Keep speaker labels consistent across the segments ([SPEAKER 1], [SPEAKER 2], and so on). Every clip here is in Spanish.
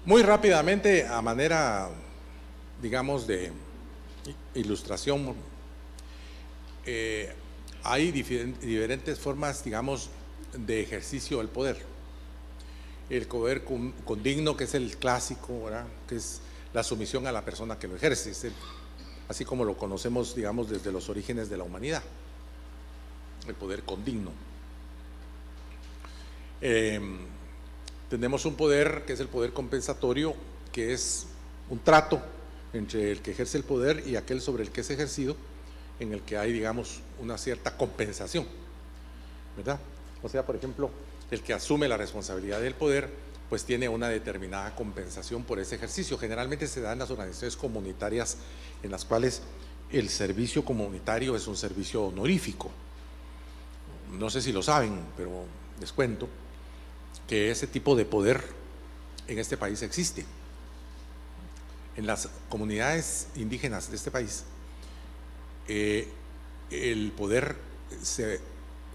[SPEAKER 1] Muy rápidamente, a manera, digamos, de ilustración, hay diferentes formas, digamos, de ejercicio del poder. El poder condigno, que es el clásico, ¿verdad?, que es la sumisión a la persona que lo ejerce, así como lo conocemos, digamos, desde los orígenes de la humanidad, el poder condigno. Tenemos un poder que es el poder compensatorio, que es un trato entre el que ejerce el poder y aquel sobre el que es ejercido, en el que hay, digamos, una cierta compensación, ¿verdad? O sea, por ejemplo, el que asume la responsabilidad del poder, pues tiene una determinada compensación por ese ejercicio. Generalmente se da en las organizaciones comunitarias, en las cuales el servicio comunitario es un servicio honorífico. No sé si lo saben, pero les cuento que ese tipo de poder en este país existe. En las comunidades indígenas de este país, el poder se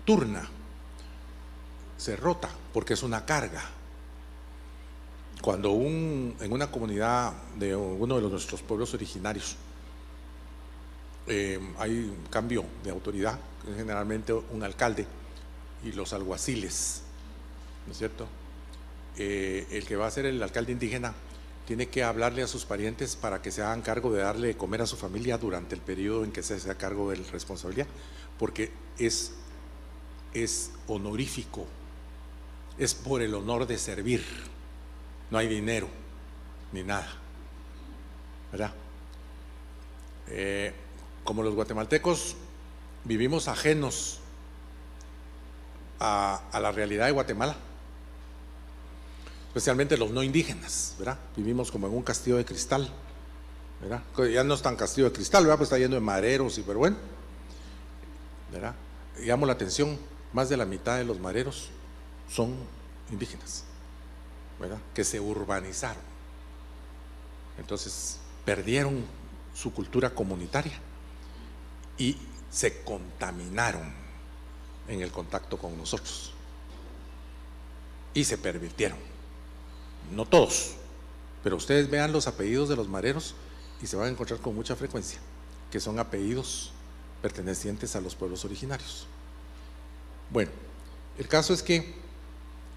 [SPEAKER 1] turna, se rota, porque es una carga. Cuando en una comunidad de uno de nuestros pueblos originarios hay un cambio de autoridad, generalmente un alcalde y los alguaciles, ¿no es cierto? El que va a ser el alcalde indígena tiene que hablarle a sus parientes para que se hagan cargo de darle de comer a su familia durante el periodo en que se haga cargo de la responsabilidad, porque es honorífico, es por el honor de servir, no hay dinero ni nada, ¿verdad? Como los guatemaltecos vivimos ajenos a la realidad de Guatemala, especialmente los no indígenas, ¿verdad? Vivimos como en un castillo de cristal, ¿verdad? Ya no es tan castillo de cristal, ¿verdad? Pues está lleno de maderos y pero bueno, ¿verdad? Llamo la atención, más de la mitad de los maderos son indígenas, ¿verdad?, que se urbanizaron. Entonces perdieron su cultura comunitaria y se contaminaron en el contacto con nosotros y se pervirtieron. No todos, pero ustedes vean los apellidos de los maderos y se van a encontrar con mucha frecuencia que son apellidos pertenecientes a los pueblos originarios. Bueno, el caso es que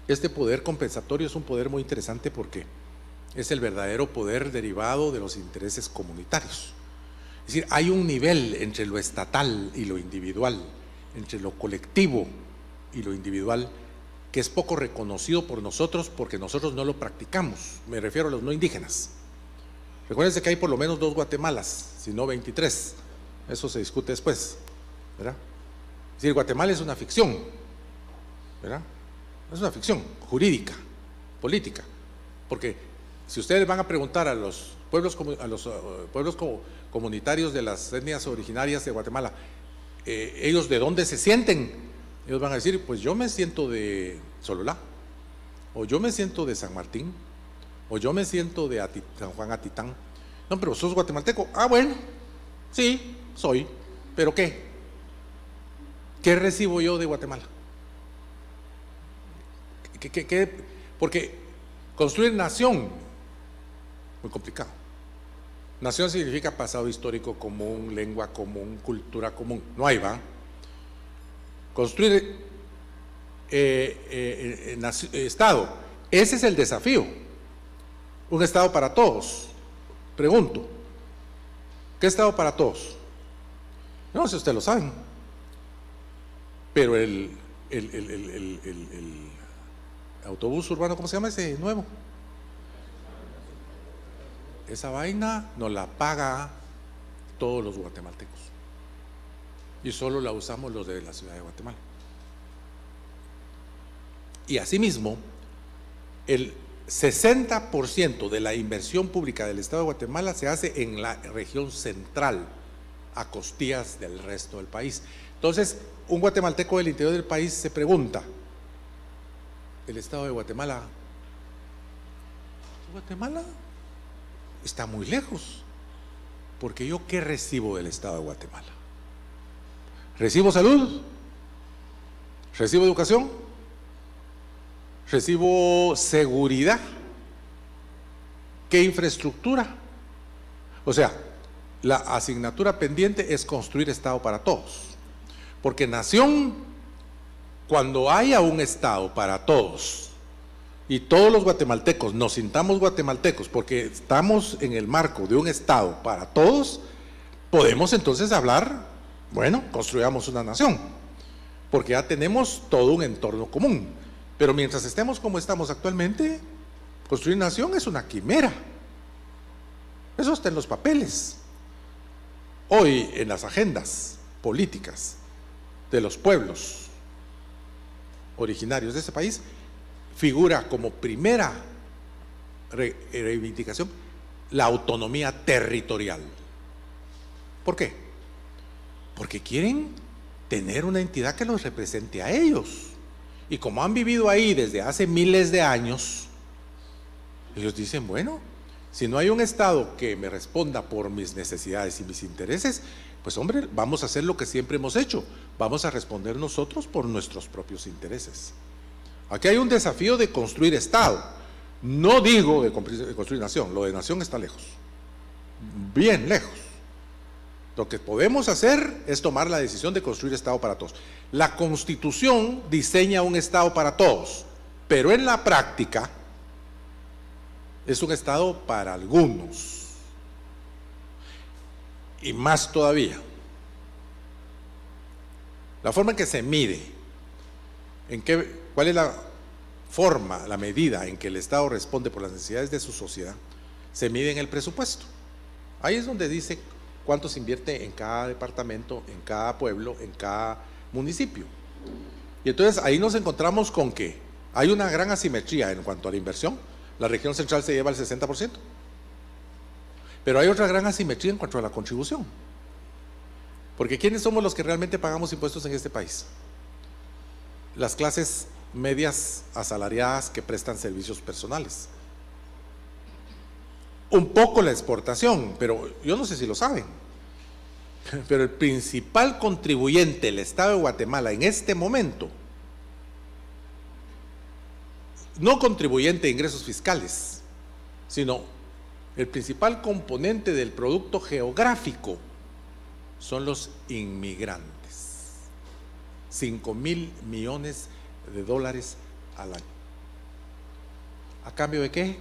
[SPEAKER 1] este poder compensatorio es un poder muy interesante porque es el verdadero poder derivado de los intereses comunitarios. Es decir, hay un nivel entre lo estatal y lo individual, entre lo colectivo y lo individual, que es poco reconocido por nosotros porque nosotros no lo practicamos. Me refiero a los no indígenas. Recuérdense que hay por lo menos 2 Guatemalas, si no 23. Eso se discute después, ¿verdad? Es decir, Guatemala es una ficción, ¿verdad? Es una ficción jurídica, política, porque si ustedes van a preguntar a los pueblos comunitarios de las etnias originarias de Guatemala, ellos de dónde se sienten, ellos van a decir, pues yo me siento de Sololá, o yo me siento de San Martín, o yo me siento de San Juan Atitán. No, pero sos guatemalteco. Ah, bueno, sí, soy, pero ¿qué? ¿Qué recibo yo de Guatemala? Porque construir nación, muy complicado. Nación significa pasado histórico común, lengua común, cultura común. No hay, ¿va? Construir Estado, ese es el desafío. Un Estado para todos. Pregunto, ¿qué Estado para todos? No sé si ustedes lo saben, pero el autobús urbano, ¿cómo se llama ese nuevo? Esa vaina nos la paga todos los guatemaltecos y solo la usamos los de la ciudad de Guatemala. Y asimismo, el 60% de la inversión pública del Estado de Guatemala se hace en la región central, a costillas del resto del país. Entonces, un guatemalteco del interior del país se pregunta, el Estado de Guatemala está muy lejos, porque yo ¿qué recibo del Estado de Guatemala? ¿Recibo salud? ¿Recibo educación? ¿Recibo seguridad? ¿Qué infraestructura? O sea, la asignatura pendiente es construir Estado para todos. Porque nación, cuando haya un Estado para todos y todos los guatemaltecos nos sintamos guatemaltecos porque estamos en el marco de un Estado para todos, podemos entonces hablar, bueno, construyamos una nación, porque ya tenemos todo un entorno común. Pero mientras estemos como estamos actualmente, construir nación es una quimera. Eso está en los papeles. Hoy en las agendas políticas de los pueblos originarios de ese país figura como primera reivindicación la autonomía territorial. ¿Por qué? Porque quieren tener una entidad que los represente a ellos. Y como han vivido ahí desde hace miles de años, ellos dicen, bueno, si no hay un Estado que me responda por mis necesidades y mis intereses, pues hombre, vamos a hacer lo que siempre hemos hecho, vamos a responder nosotros por nuestros propios intereses. Aquí hay un desafío de construir Estado, no digo de construir nación, lo de nación está lejos, bien lejos. Lo que podemos hacer es tomar la decisión de construir Estado para todos. La Constitución diseña un Estado para todos, pero en la práctica es un Estado para algunos. Y más todavía, la forma en que se mide, cuál es la forma, la medida en que el Estado responde por las necesidades de su sociedad, se mide en el presupuesto. Ahí es donde dice cuánto se invierte en cada departamento, en cada pueblo, en cada municipio. Y entonces ahí nos encontramos con que hay una gran asimetría en cuanto a la inversión. La región central se lleva el 60%. Pero hay otra gran asimetría en cuanto a la contribución. Porque ¿quiénes somos los que realmente pagamos impuestos en este país? Las clases medias asalariadas que prestan servicios personales. Un poco la exportación, pero yo no sé si lo saben, pero el principal contribuyente del Estado de Guatemala en este momento, no contribuyente de ingresos fiscales, sino el principal componente del producto geográfico son los inmigrantes. 5,000 millones de dólares al año. ¿A cambio de qué?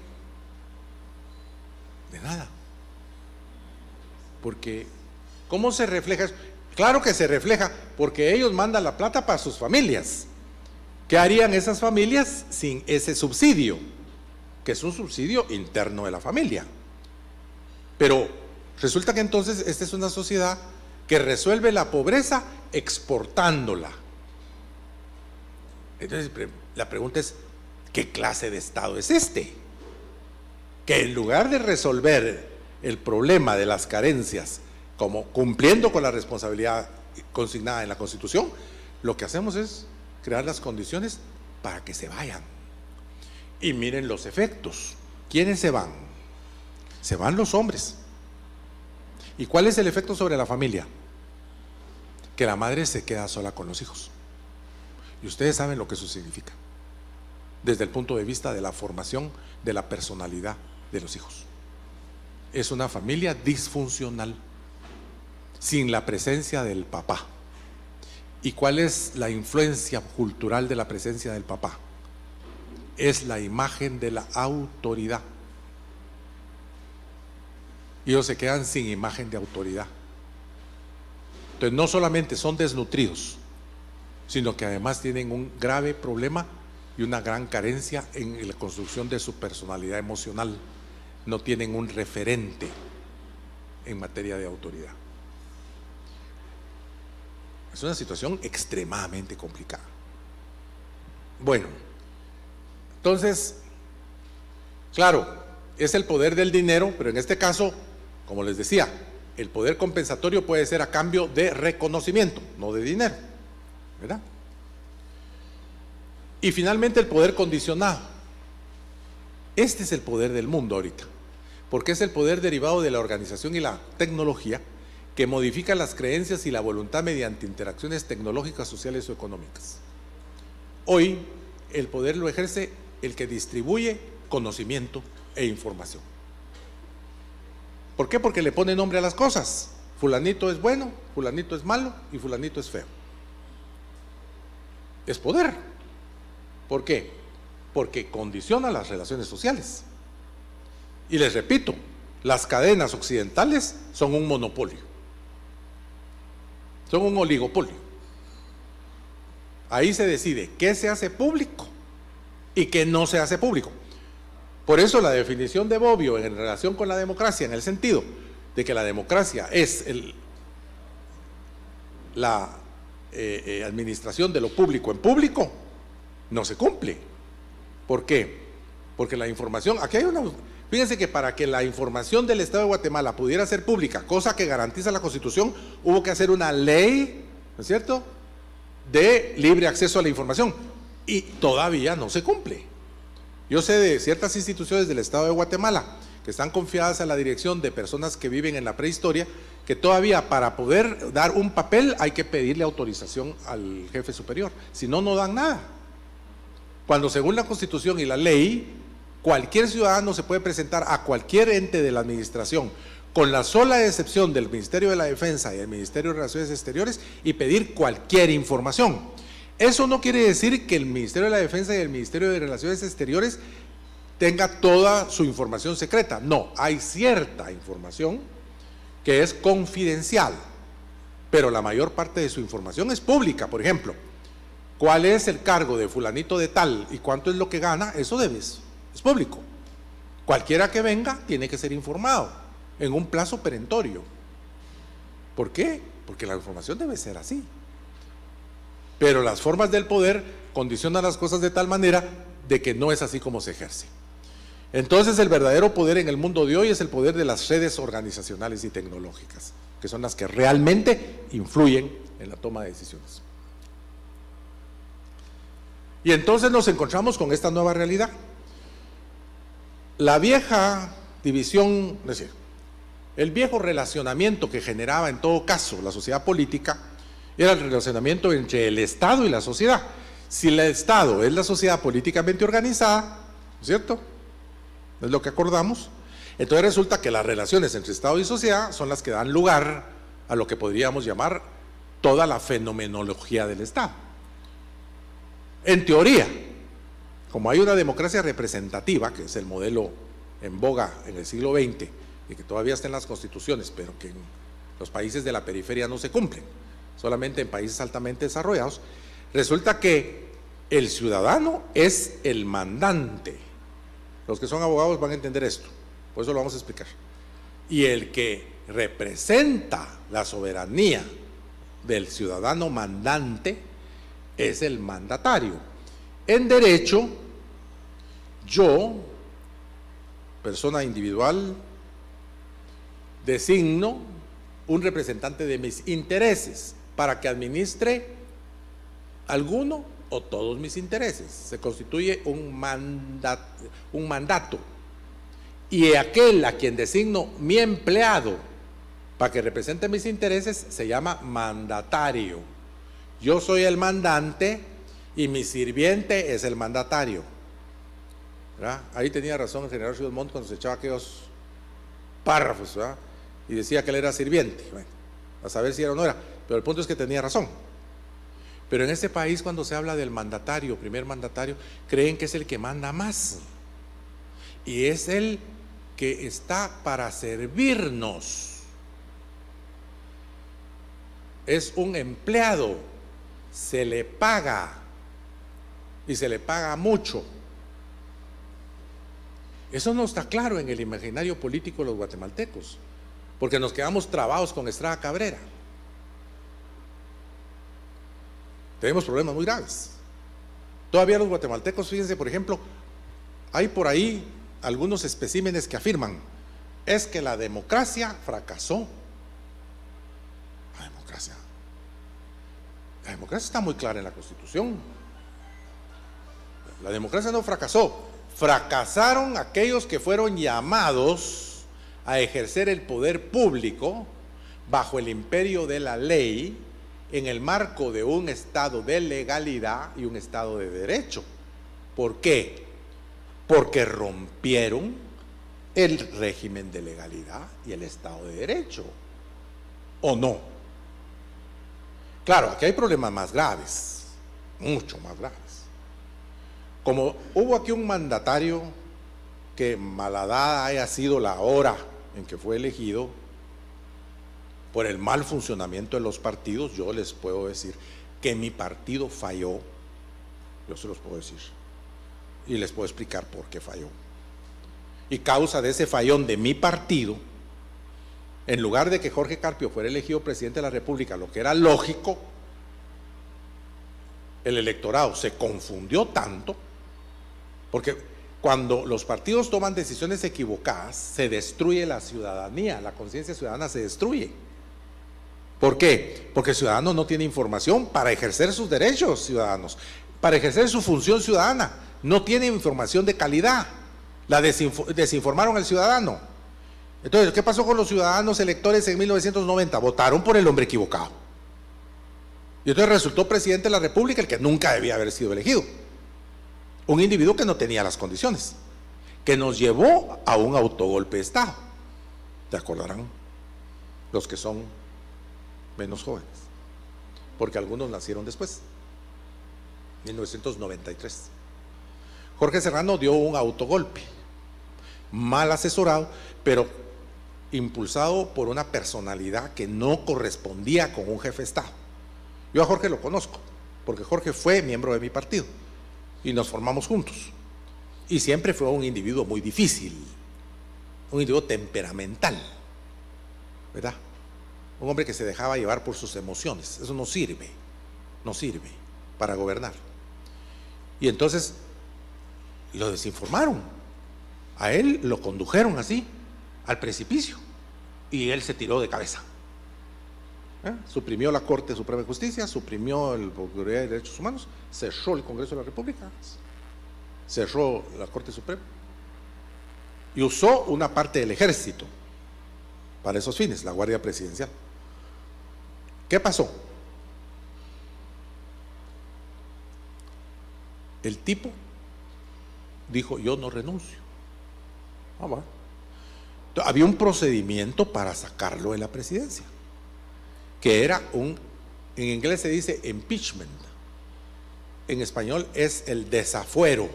[SPEAKER 1] De nada. Porque ¿cómo se refleja eso? Claro que se refleja porque ellos mandan la plata para sus familias. ¿Qué harían esas familias sin ese subsidio? Que es un subsidio interno de la familia. Pero resulta que entonces esta es una sociedad que resuelve la pobreza exportándola. Entonces la pregunta es, ¿qué clase de Estado es este? Que en lugar de resolver el problema de las carencias, como cumpliendo con la responsabilidad consignada en la Constitución, lo que hacemos es crear las condiciones para que se vayan. Y miren los efectos. ¿Quiénes se van? Se van los hombres. ¿Y cuál es el efecto sobre la familia? Que la madre se queda sola con los hijos. Y ustedes saben lo que eso significa, desde el punto de vista de la formación de la personalidad de los hijos. Es una familia disfuncional, sin la presencia del papá. ¿Y cuál es la influencia cultural de la presencia del papá? Es la imagen de la autoridad. Y ellos se quedan sin imagen de autoridad. Entonces no solamente son desnutridos, sino que además tienen un grave problema y una gran carencia en la construcción de su personalidad emocional. No tienen un referente en materia de autoridad. Es una situación extremadamente complicada. Bueno, entonces, claro, es el poder del dinero, pero en este caso, como les decía, el poder compensatorio puede ser a cambio de reconocimiento, no de dinero, ¿verdad? Y finalmente el poder condicionado. Este es el poder del mundo ahorita, porque es el poder derivado de la organización y la tecnología que modifica las creencias y la voluntad mediante interacciones tecnológicas, sociales o económicas. Hoy el poder lo ejerce el que distribuye conocimiento e información. ¿Por qué? Porque le pone nombre a las cosas. Fulanito es bueno, fulanito es malo y fulanito es feo. Es poder. ¿Por qué? Porque condiciona las relaciones sociales. Y les repito, las cadenas occidentales son un monopolio, son un oligopolio. Ahí se decide qué se hace público y qué no se hace público. Por eso la definición de Bobbio en relación con la democracia, en el sentido de que la democracia es la administración de lo público en público, no se cumple. ¿Por qué? Porque la información, aquí hay una... Fíjense que para que la información del Estado de Guatemala pudiera ser pública, cosa que garantiza la Constitución, hubo que hacer una ley, ¿no es cierto?, de libre acceso a la información, y todavía no se cumple. Yo sé de ciertas instituciones del Estado de Guatemala que están confiadas a la dirección de personas que viven en la prehistoria, que todavía para poder dar un papel hay que pedirle autorización al jefe superior, si no, no dan nada. Cuando según la Constitución y la ley, cualquier ciudadano se puede presentar a cualquier ente de la administración, con la sola excepción del Ministerio de la Defensa y del Ministerio de Relaciones Exteriores, y pedir cualquier información. Eso no quiere decir que el Ministerio de la Defensa y el Ministerio de Relaciones Exteriores tenga toda su información secreta. No, hay cierta información que es confidencial, pero la mayor parte de su información es pública. Por ejemplo, ¿cuál es el cargo de fulanito de tal y cuánto es lo que gana? Eso es público. Cualquiera que venga tiene que ser informado en un plazo perentorio. ¿Por qué? Porque la información debe ser así. Pero las formas del poder condicionan las cosas de tal manera de que no es así como se ejerce. Entonces el verdadero poder en el mundo de hoy es el poder de las redes organizacionales y tecnológicas, que son las que realmente influyen en la toma de decisiones. Y entonces nos encontramos con esta nueva realidad. La vieja división, es decir, el viejo relacionamiento que generaba en todo caso la sociedad política era el relacionamiento entre el Estado y la sociedad. Si el Estado es la sociedad políticamente organizada, ¿cierto?, es lo que acordamos, entonces resulta que las relaciones entre Estado y sociedad son las que dan lugar a lo que podríamos llamar toda la fenomenología del Estado. En teoría, como hay una democracia representativa, que es el modelo en boga en el siglo XX y que todavía está en las constituciones, pero que en los países de la periferia no se cumplen, solamente en países altamente desarrollados, resulta que el ciudadano es el mandante. Los que son abogados van a entender esto, por eso lo vamos a explicar. Y el que representa la soberanía del ciudadano mandante es el mandatario. En derecho, yo, persona individual, designo un representante de mis intereses para que administre alguno o todos mis intereses. Se constituye un mandato. Y aquel a quien designo mi empleado para que represente mis intereses se llama mandatario. Yo soy el mandante y mi sirviente es el mandatario. ¿Verdad? Ahí tenía razón el general Ciudad Montt cuando se echaba aquellos párrafos, ¿verdad?, y decía que él era sirviente. Bueno, a saber si era o no era, pero el punto es que tenía razón. Pero en este país, cuando se habla del mandatario, primer mandatario, creen que es el que manda más, y es el que está para servirnos. Es un empleado, se le paga, y se le paga mucho. Eso no está claro en el imaginario político de los guatemaltecos, porque nos quedamos trabados con Estrada Cabrera. Tenemos problemas muy graves. Todavía los guatemaltecos, fíjense, por ejemplo, hay por ahí algunos especímenes que afirman, es que la democracia fracasó. La democracia está muy clara en la Constitución. La democracia no fracasó. Fracasaron aquellos que fueron llamados a ejercer el poder público bajo el imperio de la ley, en el marco de un estado de legalidad y un estado de derecho. ¿Por qué? Porque rompieron el régimen de legalidad y el Estado de Derecho, ¿o no? Claro, aquí hay problemas más graves, mucho más graves. Como hubo aquí un mandatario que malhadada haya sido la hora en que fue elegido, por el mal funcionamiento de los partidos, yo les puedo decir que mi partido falló, yo se los puedo decir, y les puedo explicar por qué falló. Y causa de ese fallón de mi partido, en lugar de que Jorge Carpio fuera elegido presidente de la República, lo que era lógico, el electorado se confundió tanto, porque cuando los partidos toman decisiones equivocadas, se destruye la ciudadanía, la conciencia ciudadana se destruye. ¿Por qué? Porque el ciudadano no tiene información para ejercer sus derechos ciudadanos, para ejercer su función ciudadana, no tiene información de calidad, desinformaron al ciudadano. Entonces, ¿qué pasó con los ciudadanos electores en 1990? Votaron por el hombre equivocado. Y entonces resultó presidente de la República el que nunca debía haber sido elegido. Un individuo que no tenía las condiciones, que nos llevó a un autogolpe de Estado. ¿Te acordarán? Los que son menos jóvenes, porque algunos nacieron después, 1993. Jorge Serrano dio un autogolpe, mal asesorado, pero impulsado por una personalidad que no correspondía con un jefe de Estado. Yo a Jorge lo conozco, porque Jorge fue miembro de mi partido y nos formamos juntos. Y siempre fue un individuo muy difícil, un individuo temperamental, ¿verdad? Un hombre que se dejaba llevar por sus emociones. Eso no sirve para gobernar. Y entonces lo desinformaron. A él lo condujeron así, al precipicio, y él se tiró de cabeza. Suprimió la Corte Suprema de Justicia, suprimió el Procuraduría de Derechos Humanos, cerró el Congreso de la República, cerró la Corte Suprema y usó una parte del ejército para esos fines, la Guardia Presidencial. ¿Qué pasó? El tipo dijo: yo no renuncio. Bueno. Había un procedimiento para sacarlo de la presidencia, que era en inglés se dice impeachment, en español es el desafuero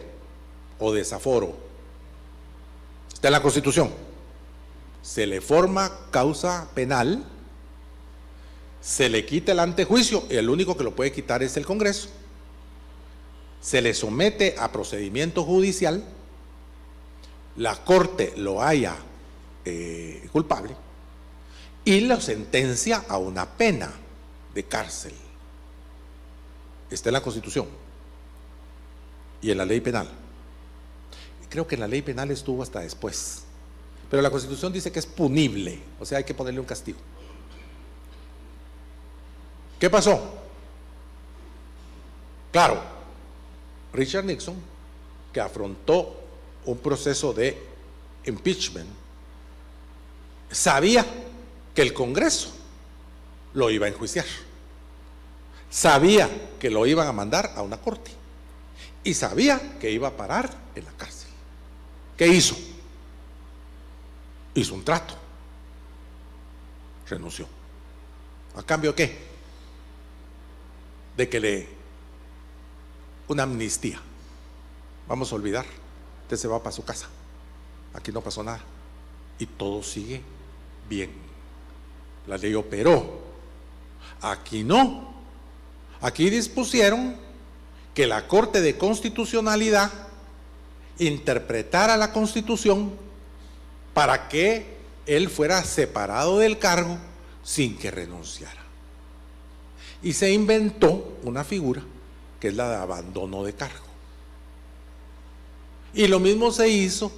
[SPEAKER 1] o desaforo. Está en la Constitución. Se le forma causa penal, se le quita el antejuicio, y el único que lo puede quitar es el Congreso. Se le somete a procedimiento judicial, la Corte lo halla culpable y lo sentencia a una pena de cárcel. Está en la Constitución y en la ley penal. Creo que en la ley penal estuvo hasta después, pero la Constitución dice que es punible, o sea, hay que ponerle un castigo. ¿Qué pasó? Claro, Richard Nixon, que afrontó un proceso de impeachment, sabía que el Congreso lo iba a enjuiciar, sabía que lo iban a mandar a una corte y sabía que iba a parar en la cárcel. ¿Qué hizo? Hizo un trato, renunció. ¿A cambio de qué? De que una amnistía. Vamos a olvidar, usted se va para su casa, aquí no pasó nada y todo sigue bien. La ley operó. Aquí no. Aquí dispusieron que la Corte de Constitucionalidad interpretara la Constitución para que él fuera separado del cargo sin que renunciara. Y se inventó una figura que es la de abandono de cargo. Y lo mismo se hizo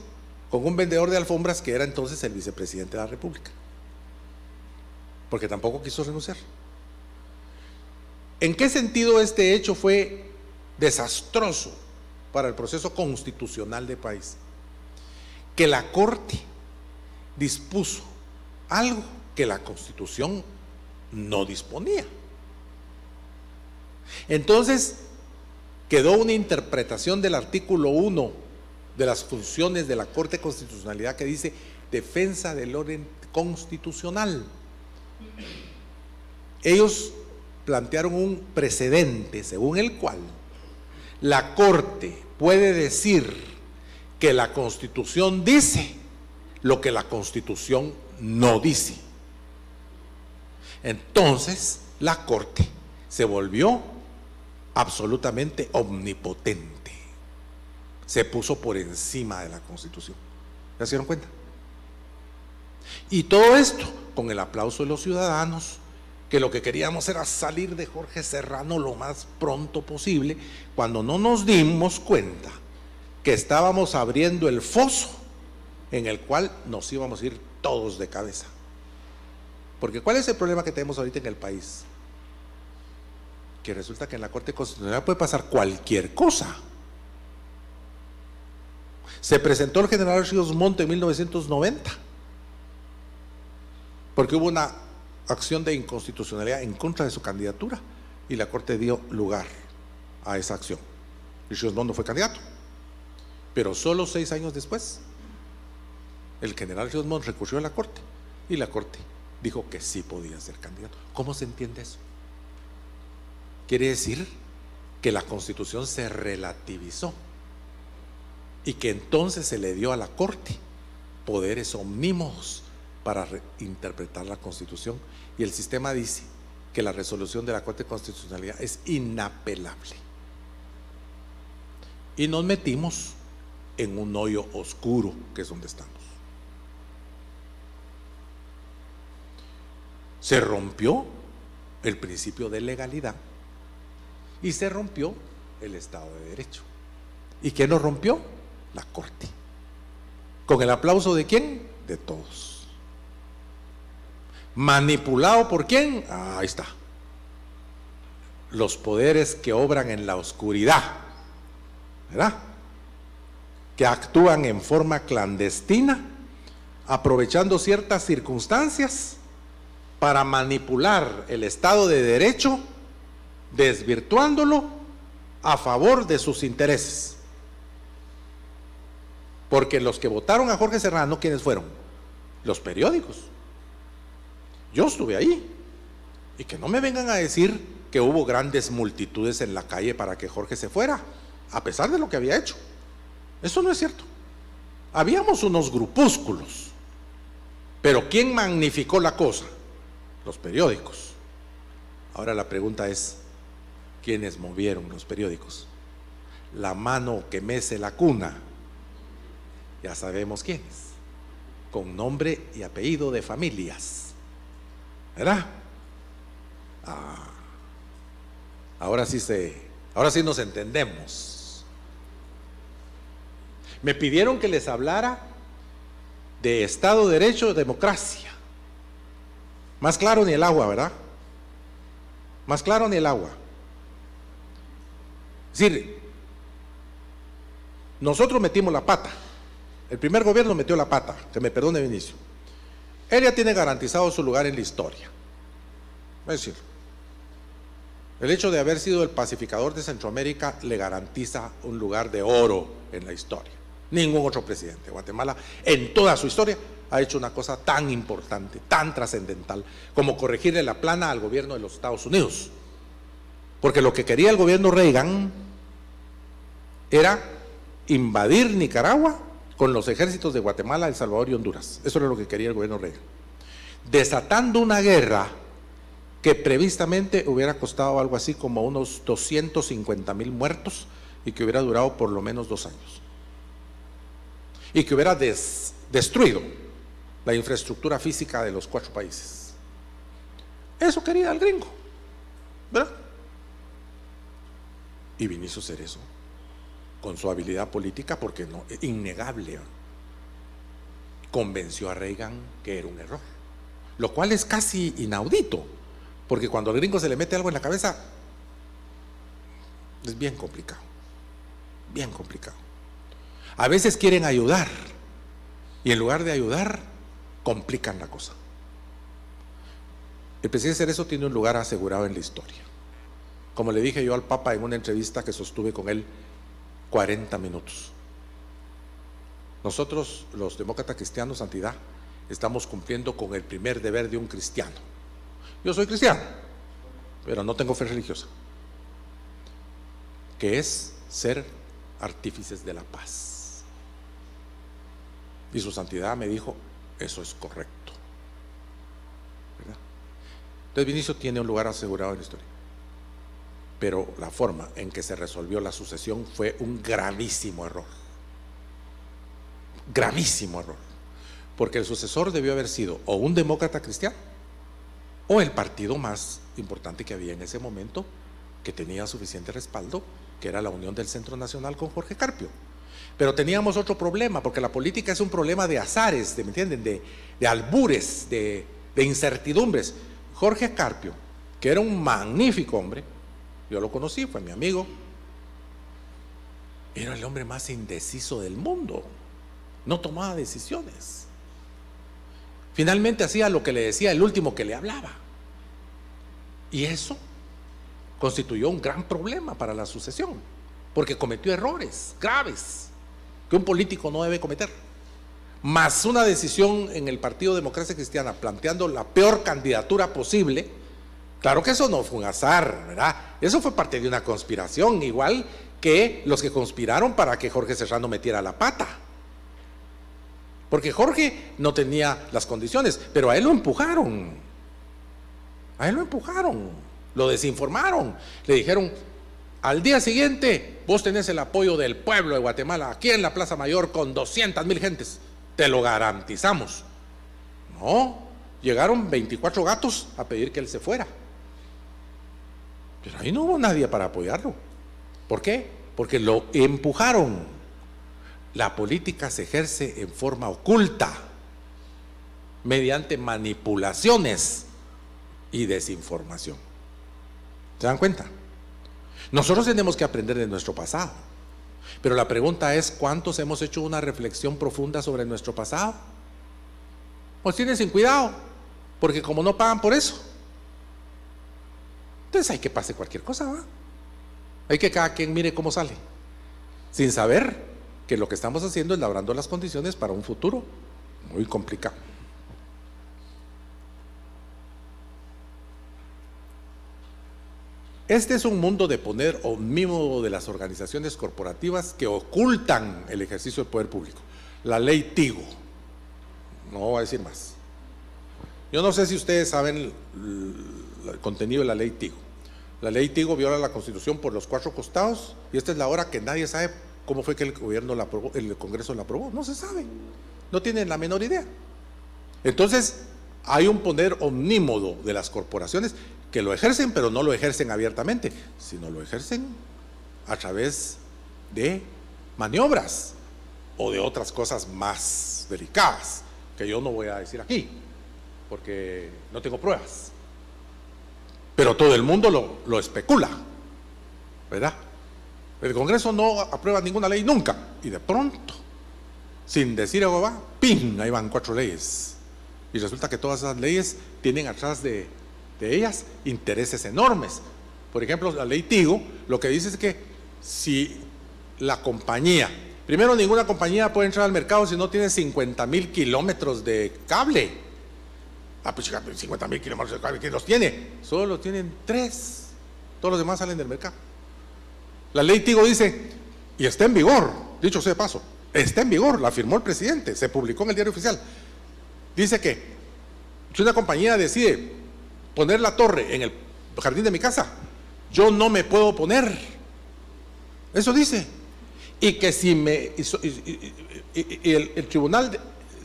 [SPEAKER 1] con un vendedor de alfombras que era entonces el vicepresidente de la República, porque tampoco quiso renunciar. ¿En qué sentido este hecho fue desastroso para el proceso constitucional del país? Que la Corte dispuso algo que la Constitución no disponía. Entonces quedó una interpretación del artículo 1 de las funciones de la Corte de Constitucionalidad que dice defensa del orden constitucional. Ellos plantearon un precedente según el cual la Corte puede decir que la Constitución dice lo que la Constitución no dice. Entonces la Corte se volvió absolutamente omnipotente. Se puso por encima de la Constitución. ¿Ya se dieron cuenta? Y todo esto con el aplauso de los ciudadanos, que lo que queríamos era salir de Jorge Serrano lo más pronto posible, cuando no nos dimos cuenta que estábamos abriendo el foso en el cual nos íbamos a ir todos de cabeza. Porque ¿cuál es el problema que tenemos ahorita en el país? Que resulta que en la Corte Constitucional puede pasar cualquier cosa. Se presentó el general Ríos Montt en 1990, porque hubo una acción de inconstitucionalidad en contra de su candidatura y la Corte dio lugar a esa acción. Y Ríos Montt no fue candidato, pero solo 6 años después el general Ríos Montt recurrió a la Corte y la Corte dijo que sí podía ser candidato. ¿Cómo se entiende eso? Quiere decir que la Constitución se relativizó y que entonces se le dio a la Corte poderes omnímodos para interpretar la Constitución, y el sistema dice que la resolución de la Corte de Constitucionalidad es inapelable. Y nos metimos en un hoyo oscuro que es donde estamos. Se rompió el principio de legalidad y se rompió el Estado de Derecho. ¿Y quién lo rompió? La Corte. ¿Con el aplauso de quién? De todos. ¿Manipulado por quién? Ahí está. Los poderes que obran en la oscuridad, ¿verdad? Que actúan en forma clandestina, aprovechando ciertas circunstancias para manipular el Estado de Derecho, desvirtuándolo a favor de sus intereses. Porque los que votaron a Jorge Serrano, ¿quiénes fueron? Los periódicos. Yo estuve ahí. Y que no me vengan a decir que hubo grandes multitudes en la calle para que Jorge se fuera, a pesar de lo que había hecho. Eso no es cierto. Habíamos unos grupúsculos, pero ¿quién magnificó la cosa? Los periódicos. Ahora la pregunta es, ¿quiénes movieron los periódicos? La mano que mece la cuna. Ya sabemos quiénes, con nombre y apellido de familias, ¿verdad? Ahora sí nos entendemos. Me pidieron que les hablara de Estado de Derecho, democracia. Más claro ni el agua, ¿verdad? Más claro ni el agua. Es decir, nosotros metimos la pata. El primer gobierno metió la pata, que me perdone Vinicio. Él ya tiene garantizado su lugar en la historia. Es decir, el hecho de haber sido el pacificador de Centroamérica le garantiza un lugar de oro en la historia. Ningún otro presidente de Guatemala en toda su historia ha hecho una cosa tan importante, tan trascendental, como corregirle la plana al gobierno de los Estados Unidos. Porque lo que quería el gobierno Reagan era invadir Nicaragua con los ejércitos de Guatemala, El Salvador y Honduras. Eso era lo que quería el gobierno Reagan, desatando una guerra que previstamente hubiera costado algo así como unos 250,000 muertos y que hubiera durado por lo menos 2 años y que hubiera destruido la infraestructura física de los 4 países. Eso quería el gringo, ¿verdad? Y Vinicio Cerezo, con su habilidad política, porque no, innegable, convenció a Reagan que era un error, lo cual es casi inaudito, porque cuando al gringo se le mete algo en la cabeza es bien complicado, bien complicado. A veces quieren ayudar y en lugar de ayudar complican la cosa. El presidente Cerezo tiene un lugar asegurado en la historia. Como le dije yo al Papa en una entrevista que sostuve con él 40 minutos. Nosotros, los demócratas cristianos, santidad, estamos cumpliendo con el primer deber de un cristiano. Yo soy cristiano, pero no tengo fe religiosa, que es ser artífices de la paz. Y su santidad me dijo, eso es correcto, ¿verdad? Entonces Vinicio tiene un lugar asegurado en la historia, pero la forma en que se resolvió la sucesión fue un gravísimo error, porque el sucesor debió haber sido o un demócrata cristiano o el partido más importante que había en ese momento, que tenía suficiente respaldo, que era la Unión del Centro Nacional con Jorge Carpio. Pero teníamos otro problema, porque la política es un problema de azares, ¿me entienden? De albures, de incertidumbres. Jorge Carpio, que era un magnífico hombre, yo lo conocí, fue mi amigo, era el hombre más indeciso del mundo, no tomaba decisiones. Finalmente hacía lo que le decía el último que le hablaba, y eso constituyó un gran problema para la sucesión, porque cometió errores graves que un político no debe cometer, más una decisión en el Partido Democracia Cristiana planteando la peor candidatura posible. Claro que eso no fue un azar, ¿verdad? Eso fue parte de una conspiración, igual que los que conspiraron para que Jorge Serrano metiera la pata, porque Jorge no tenía las condiciones, pero a él lo empujaron, lo desinformaron, le dijeron: al día siguiente vos tenés el apoyo del pueblo de Guatemala aquí en la Plaza Mayor con 200,000 gentes, te lo garantizamos. No, llegaron 24 gatos a pedir que él se fuera, pero ahí no hubo nadie para apoyarlo. ¿Por qué? Porque lo empujaron. La política se ejerce en forma oculta, mediante manipulaciones y desinformación. ¿Se dan cuenta? Nosotros tenemos que aprender de nuestro pasado, pero la pregunta es: ¿cuántos hemos hecho una reflexión profunda sobre nuestro pasado? Pues tienen sin cuidado, porque como no pagan por eso, entonces hay que pase cualquier cosa, ¿va? Hay que cada quien mire cómo sale, sin saber que lo que estamos haciendo es labrando las condiciones para un futuro muy complicado. Este es un mundo de poder omnímodo de las organizaciones corporativas que ocultan el ejercicio del poder público. La ley Tigo, no voy a decir más. Yo no sé si ustedes saben el contenido de la ley Tigo. La ley Tigo viola la Constitución por los 4 costados, y esta es la hora que nadie sabe cómo fue que el gobierno la aprobó, el Congreso la aprobó. No se sabe, no tienen la menor idea. Entonces hay un poder omnímodo de las corporaciones que lo ejercen, pero no lo ejercen abiertamente, sino lo ejercen a través de maniobras o de otras cosas más delicadas, que yo no voy a decir aquí, porque no tengo pruebas, pero todo el mundo lo especula, ¿verdad? El Congreso no aprueba ninguna ley nunca, y de pronto, sin decir algo, va, ¡pim!, ahí van 4 leyes, y resulta que todas esas leyes tienen atrás de ellas intereses enormes. Por ejemplo, la ley Tigo lo que dice es que si la compañía, primero, ninguna compañía puede entrar al mercado si no tiene 50,000 kilómetros de cable. Pues 50,000 kilómetros de cable, ¿quién los tiene? Solo los tienen 3, todos los demás salen del mercado. La ley Tigo dice, y está en vigor, dicho sea de paso, está en vigor, la firmó el presidente, se publicó en el Diario Oficial. Dice que si una compañía decide poner la torre en el jardín de mi casa, yo no me puedo oponer. Eso dice. Y que si el tribunal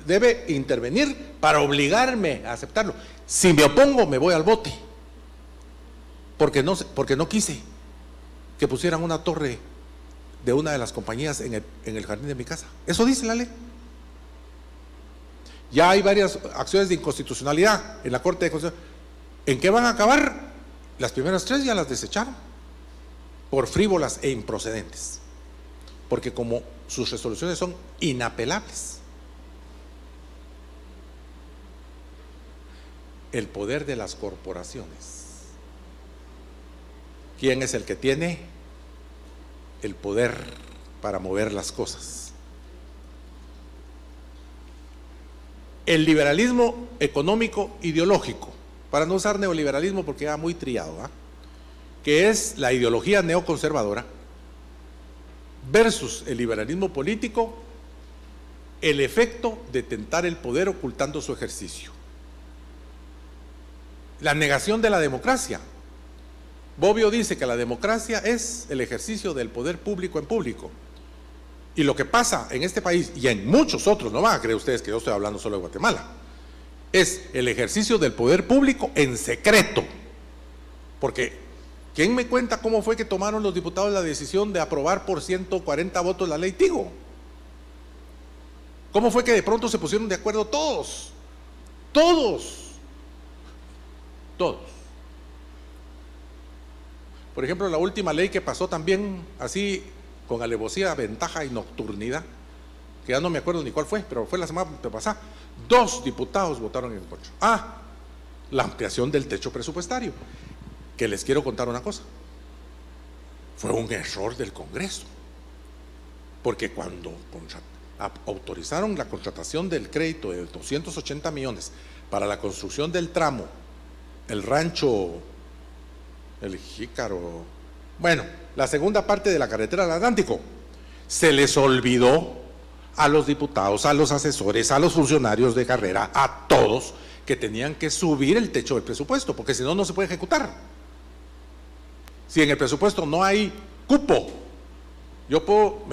[SPEAKER 1] debe intervenir para obligarme a aceptarlo. Si me opongo, me voy al bote, porque no quise que pusieran una torre de una de las compañías en el jardín de mi casa. Eso dice la ley. Ya hay varias acciones de inconstitucionalidad en la Corte de Constitucionalidad. ¿En qué van a acabar? Las primeras 3 ya las desecharon por frívolas e improcedentes, porque como sus resoluciones son inapelables. El poder de las corporaciones. ¿Quién es el que tiene el poder para mover las cosas? el liberalismo económico ideológico, para no usar neoliberalismo porque ya muy trillado, ¿eh?, que es la ideología neoconservadora, versus el liberalismo político, el efecto de tentar el poder ocultando su ejercicio. La negación de la democracia. Bobbio dice que la democracia es el ejercicio del poder público en público. Y lo que pasa en este país y en muchos otros, no van a creer ustedes que yo estoy hablando solo de Guatemala, es el ejercicio del poder público en secreto. Porque ¿quién me cuenta cómo fue que tomaron los diputados la decisión de aprobar por 140 votos la ley Tigo? ¿Cómo fue que de pronto se pusieron de acuerdo todos? Todos. Por ejemplo, la última ley que pasó también así con alevosía, ventaja y nocturnidad, que ya no me acuerdo ni cuál fue, pero fue la semana pasada, 2 diputados votaron en contra. La ampliación del techo presupuestario, que les quiero contar una cosa, fue un error del Congreso, porque cuando autorizaron la contratación del crédito de 280 millones para la construcción del tramo, el rancho, el Jícaro, bueno, la segunda parte de la carretera del Atlántico, se les olvidó a los diputados, a los asesores, a los funcionarios de carrera, a todos, que tenían que subir el techo del presupuesto, porque si no, no se puede ejecutar. Si en el presupuesto no hay cupo, yo puedo,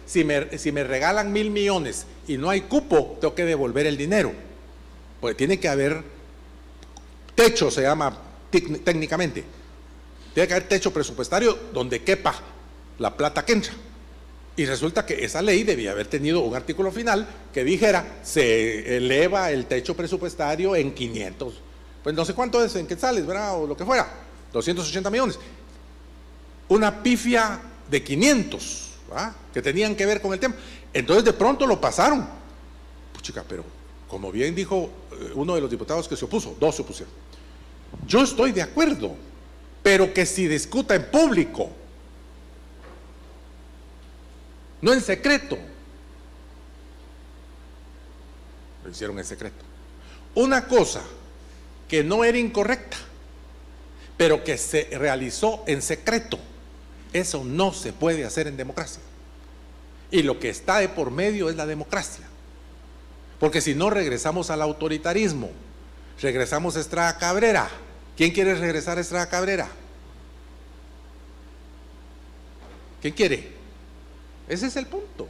[SPEAKER 1] si me regalan 1,000 millones y no hay cupo, tengo que devolver el dinero, porque tiene que haber techo, se llama técnicamente, tiene que haber techo presupuestario donde quepa la plata que entra. Y resulta que esa ley debía haber tenido un artículo final que dijera, se eleva el techo presupuestario en 500, pues no sé cuánto es en quetzales, ¿verdad? O lo que fuera, 280 millones. Una pifia de 500, ¿verdad?, que tenían que ver con el tema. Entonces de pronto lo pasaron. Puchica, pero como bien dijo uno de los diputados que se opuso, 2 se opusieron. Yo estoy de acuerdo, pero que se discuta en público, no en secreto. Lo hicieron en secreto. Una cosa que no era incorrecta, pero que se realizó en secreto, eso no se puede hacer en democracia. Y lo que está de por medio es la democracia. Porque si no, regresamos al autoritarismo, regresamos a Estrada Cabrera. ¿Quién quiere regresar a Estrada Cabrera? ¿Quién quiere? Ese es el punto.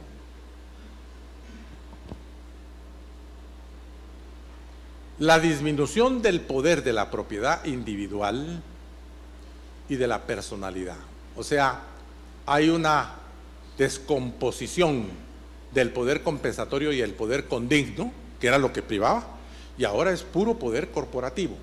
[SPEAKER 1] La disminución del poder de la propiedad individual y de la personalidad. O sea, hay una descomposición del poder compensatorio y el poder condigno, que era lo que privaba, y ahora es puro poder corporativo.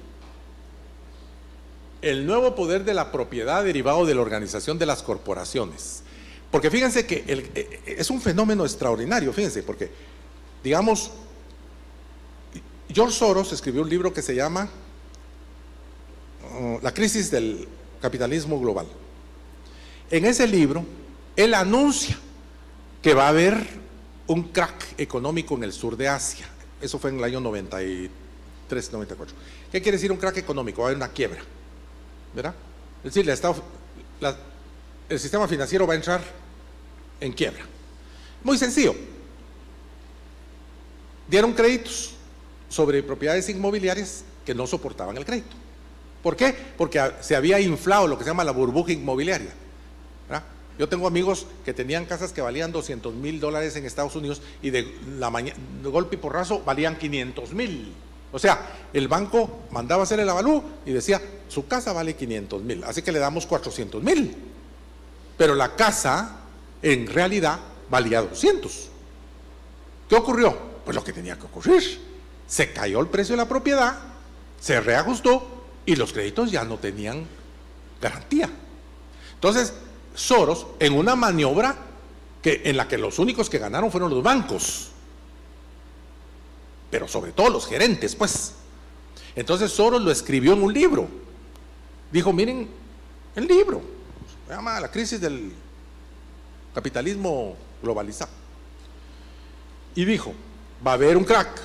[SPEAKER 1] El nuevo poder de la propiedad derivado de la organización de las corporaciones. Porque fíjense que es un fenómeno extraordinario, fíjense, porque, digamos, George Soros escribió un libro que se llama La crisis del capitalismo global. En ese libro, él anuncia que va a haber un crack económico en el sur de Asia. Eso fue en el año 93, 94. ¿Qué quiere decir un crack económico? Va a haber una quiebra, ¿verdad? Es decir, el sistema financiero va a entrar en quiebra. Muy sencillo. Dieron créditos sobre propiedades inmobiliarias que no soportaban el crédito. ¿Por qué? Porque se había inflado lo que se llama la burbuja inmobiliaria, ¿verdad? Yo tengo amigos que tenían casas que valían $200,000 en Estados Unidos y de golpe y porrazo valían 500,000. O sea, el banco mandaba a hacer el avalúo y decía, su casa vale 500,000, así que le damos 400,000. Pero la casa, en realidad, valía 200. ¿Qué ocurrió? Pues lo que tenía que ocurrir. Se cayó el precio de la propiedad, se reajustó y los créditos ya no tenían garantía. Entonces, Soros, en una maniobra en la que los únicos que ganaron fueron los bancos, pero sobre todo los gerentes, pues. Entonces Soros lo escribió en un libro. Dijo, miren, el libro se llama La crisis del capitalismo globalizado. Y dijo, va a haber un crack,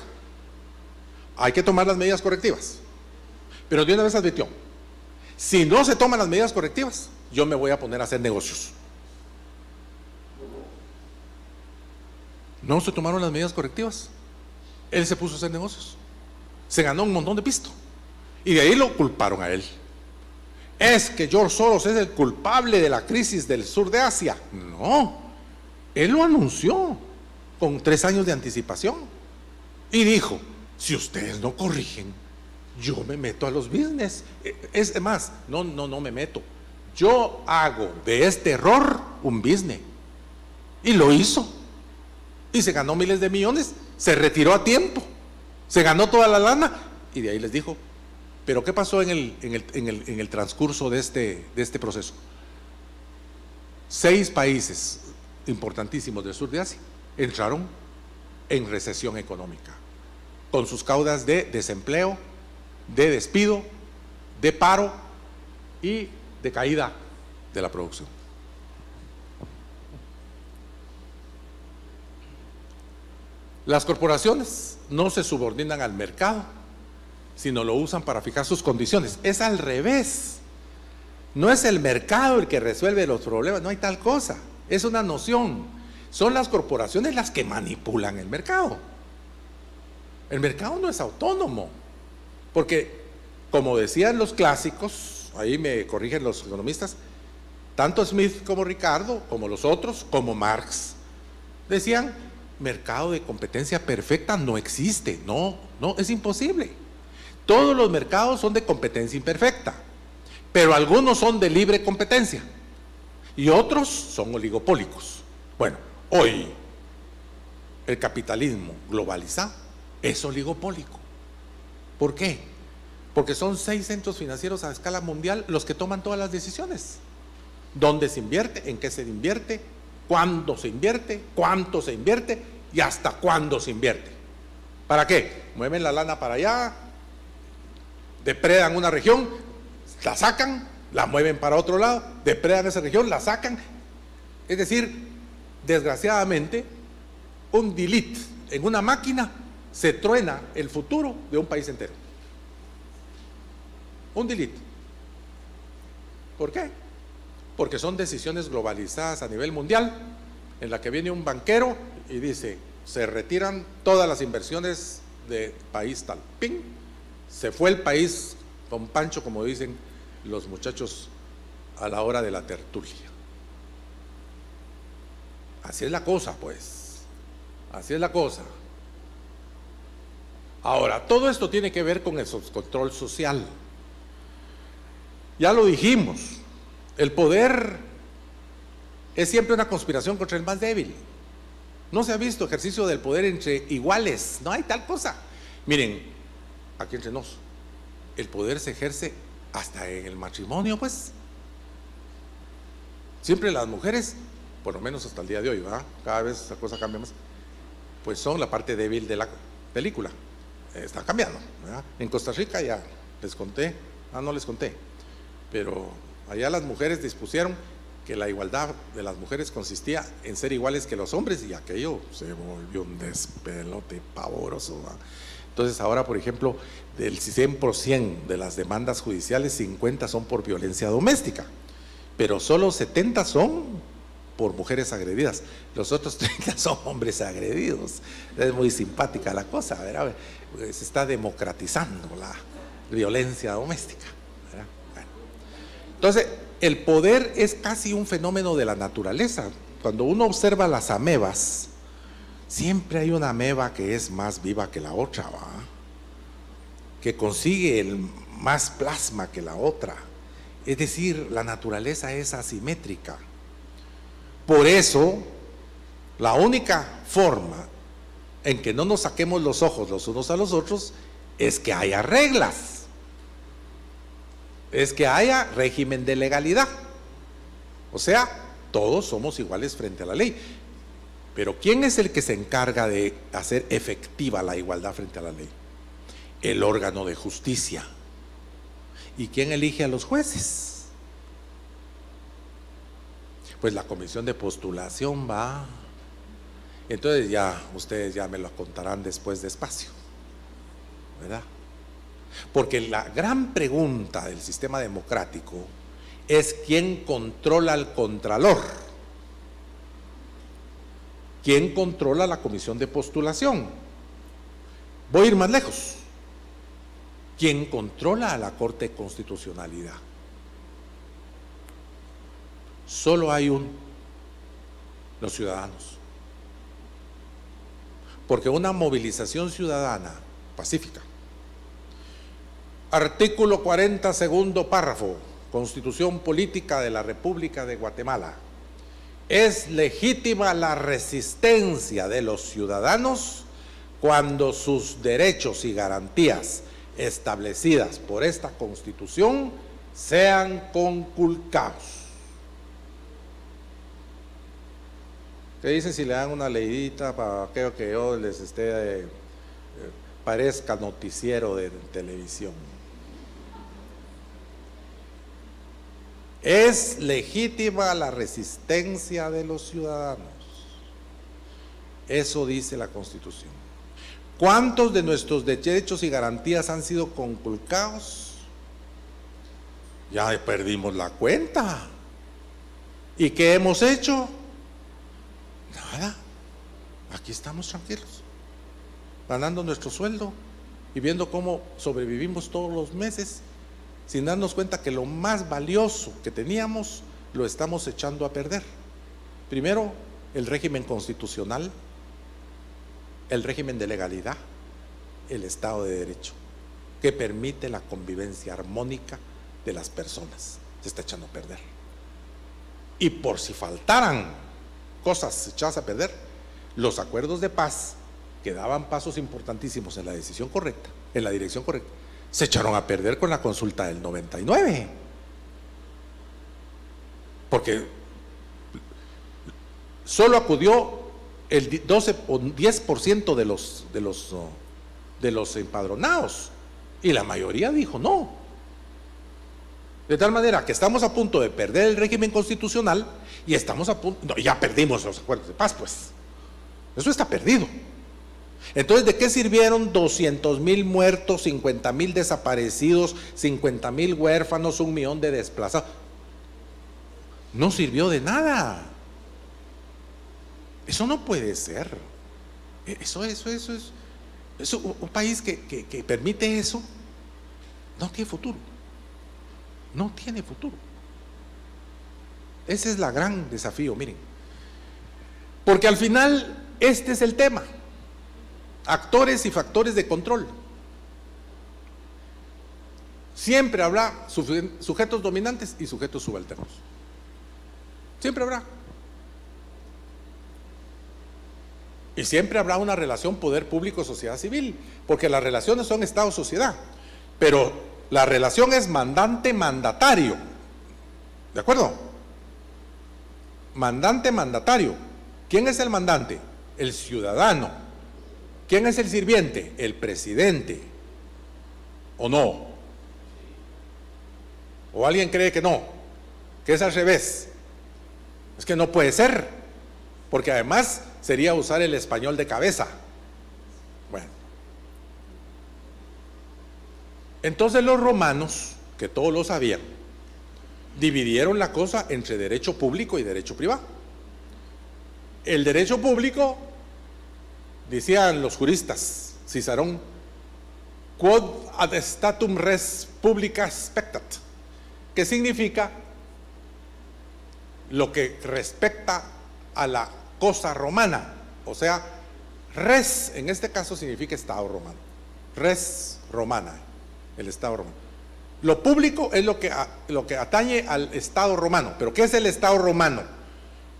[SPEAKER 1] hay que tomar las medidas correctivas. Pero de una vez advirtió, si no se toman las medidas correctivas, yo me voy a poner a hacer negocios. No se tomaron las medidas correctivas. Él se puso a hacer negocios. Se ganó un montón de pisto. Y de ahí lo culparon a él. Es que George Soros es el culpable de la crisis del sur de Asia. No, él lo anunció con 3 años de anticipación. Y dijo, si ustedes no corrigen, yo me meto a los business. Es más, no me meto. Yo hago de este error un business. Y lo hizo. Y se ganó miles de millones, se retiró a tiempo, se ganó toda la lana. Y de ahí les dijo, pero ¿qué pasó en el transcurso de este proceso? 6 países importantísimos del sur de Asia entraron en recesión económica, con sus caudas de desempleo, de despido, de paro y de caída de la producción. Las corporaciones no se subordinan al mercado, sino lo usan para fijar sus condiciones. Es al revés. No es el mercado el que resuelve los problemas, no hay tal cosa. Es una noción. Son las corporaciones las que manipulan el mercado. El mercado no es autónomo, porque, como decían los clásicos, ahí me corrigen los economistas, tanto Smith como Ricardo, como los otros, como Marx, decían, mercado de competencia perfecta no existe. No, es imposible. Todos los mercados son de competencia imperfecta, pero algunos son de libre competencia y otros son oligopólicos. Bueno, hoy el capitalismo globalizado es oligopólico. ¿Por qué? Porque son 6 centros financieros a escala mundial los que toman todas las decisiones. ¿Dónde se invierte? ¿En qué se invierte? ¿Cuándo se invierte? ¿Cuánto se invierte? ¿Y hasta cuándo se invierte? ¿Para qué? Mueven la lana para allá, depredan una región, la sacan, la mueven para otro lado, depredan esa región, la sacan. Es decir, desgraciadamente, un delete en una máquina se truena el futuro de un país entero. Un delete. ¿Por qué? Porque son decisiones globalizadas a nivel mundial, en la que viene un banquero y dice, se retiran todas las inversiones de país tal. ¡Ping! Se fue el país con Pancho, como dicen los muchachos a la hora de la tertulia. Así es la cosa, pues. Así es la cosa. Ahora, todo esto tiene que ver con el control social. Ya lo dijimos, el poder es siempre una conspiración contra el más débil. No se ha visto ejercicio del poder entre iguales, no hay tal cosa. Miren, aquí entre nos, el poder se ejerce hasta en el matrimonio, pues. Siempre las mujeres, por lo menos hasta el día de hoy, ¿verdad? Cada vez la cosa cambia más, pues son la parte débil de la película. Está cambiando, ¿verdad? En Costa Rica ya les conté, no les conté, pero allá las mujeres dispusieron que la igualdad de las mujeres consistía en ser iguales que los hombres, y aquello se volvió un despelote pavoroso, ¿verdad? Entonces ahora, por ejemplo, del 100% de las demandas judiciales, 50 son por violencia doméstica, pero solo 70 son por mujeres agredidas, los otros 30 son hombres agredidos. Es muy simpática la cosa, ¿verdad? Se está democratizando la violencia doméstica, ¿verdad? Bueno. Entonces, el poder es casi un fenómeno de la naturaleza. Cuando uno observa las amebas, siempre hay una ameba que es más viva que la otra, ¿va? Que consigue el más plasma que la otra. Es decir, la naturaleza es asimétrica. Por eso, la única forma en que no nos saquemos los ojos los unos a los otros es que haya reglas, es que haya régimen de legalidad. O sea, todos somos iguales frente a la ley. Pero ¿quién es el que se encarga de hacer efectiva la igualdad frente a la ley? El órgano de justicia. ¿Y quién elige a los jueces? Pues la comisión de postulación va. Entonces ya, ustedes ya me lo contarán después despacio. ¿verdad? Porque la gran pregunta del sistema democrático es quién controla al contralor, quién controla la comisión de postulación. Voy a ir más lejos. ¿Quién controla a la Corte de Constitucionalidad? Solo hay uno: los ciudadanos. Porque una movilización ciudadana pacífica, artículo 40, segundo párrafo, Constitución Política de la República de Guatemala, es legítima la resistencia de los ciudadanos cuando sus derechos y garantías establecidas por esta Constitución sean conculcados. ¿Qué dicen si le dan una leidita para aquello que yo les parezca noticiero de televisión? Es legítima la resistencia de los ciudadanos. Eso dice la Constitución. ¿Cuántos de nuestros derechos y garantías han sido conculcados? Ya perdimos la cuenta. ¿Y qué hemos hecho? Nada. Aquí estamos tranquilos, ganando nuestro sueldo y viendo cómo sobrevivimos todos los meses, sin darnos cuenta que lo más valioso que teníamos lo estamos echando a perder. Primero, el régimen constitucional, el régimen de legalidad, el Estado de Derecho, que permite la convivencia armónica de las personas. Se está echando a perder. Y por si faltaran cosas echadas a perder, los acuerdos de paz, que daban pasos importantísimos en la decisión correcta, en la dirección correcta, se echaron a perder con la consulta del 99. Porque solo acudió el 12 o 10% de los empadronados, y la mayoría dijo no. De tal manera que estamos a punto de perder el régimen constitucional y estamos a punto, no, ya perdimos los acuerdos de paz, pues eso está perdido. Entonces, ¿de qué sirvieron 200,000 muertos, 50,000 desaparecidos, 50,000 huérfanos, 1 millón de desplazados? No sirvió de nada. Eso no puede ser. Eso un país que permite eso no tiene futuro. No tiene futuro. Ese es el gran desafío, miren. Porque al final este es el tema: actores y factores de control. Siempre habrá sujetos dominantes y sujetos subalternos. Siempre habrá. Y siempre habrá una relación poder público-sociedad civil, porque las relaciones son Estado-sociedad, pero la relación es mandante-mandatario. ¿De acuerdo? Mandante-mandatario. ¿Quién es el mandante? El ciudadano. ¿Quién es el sirviente? El presidente. ¿O no? ¿O alguien cree que no? Que es al revés. Es que no puede ser, porque además sería usar el español de cabeza. Bueno. Entonces los romanos, que todos lo sabían, dividieron la cosa entre derecho público y derecho privado. El derecho público, decían los juristas, Cicerón, quod ad statum res publica spectat, que significa lo que respecta a la cosa romana. O sea, res en este caso significa Estado romano, res romana, el Estado romano. Lo público es lo que atañe al Estado romano. ¿Pero qué es el Estado romano?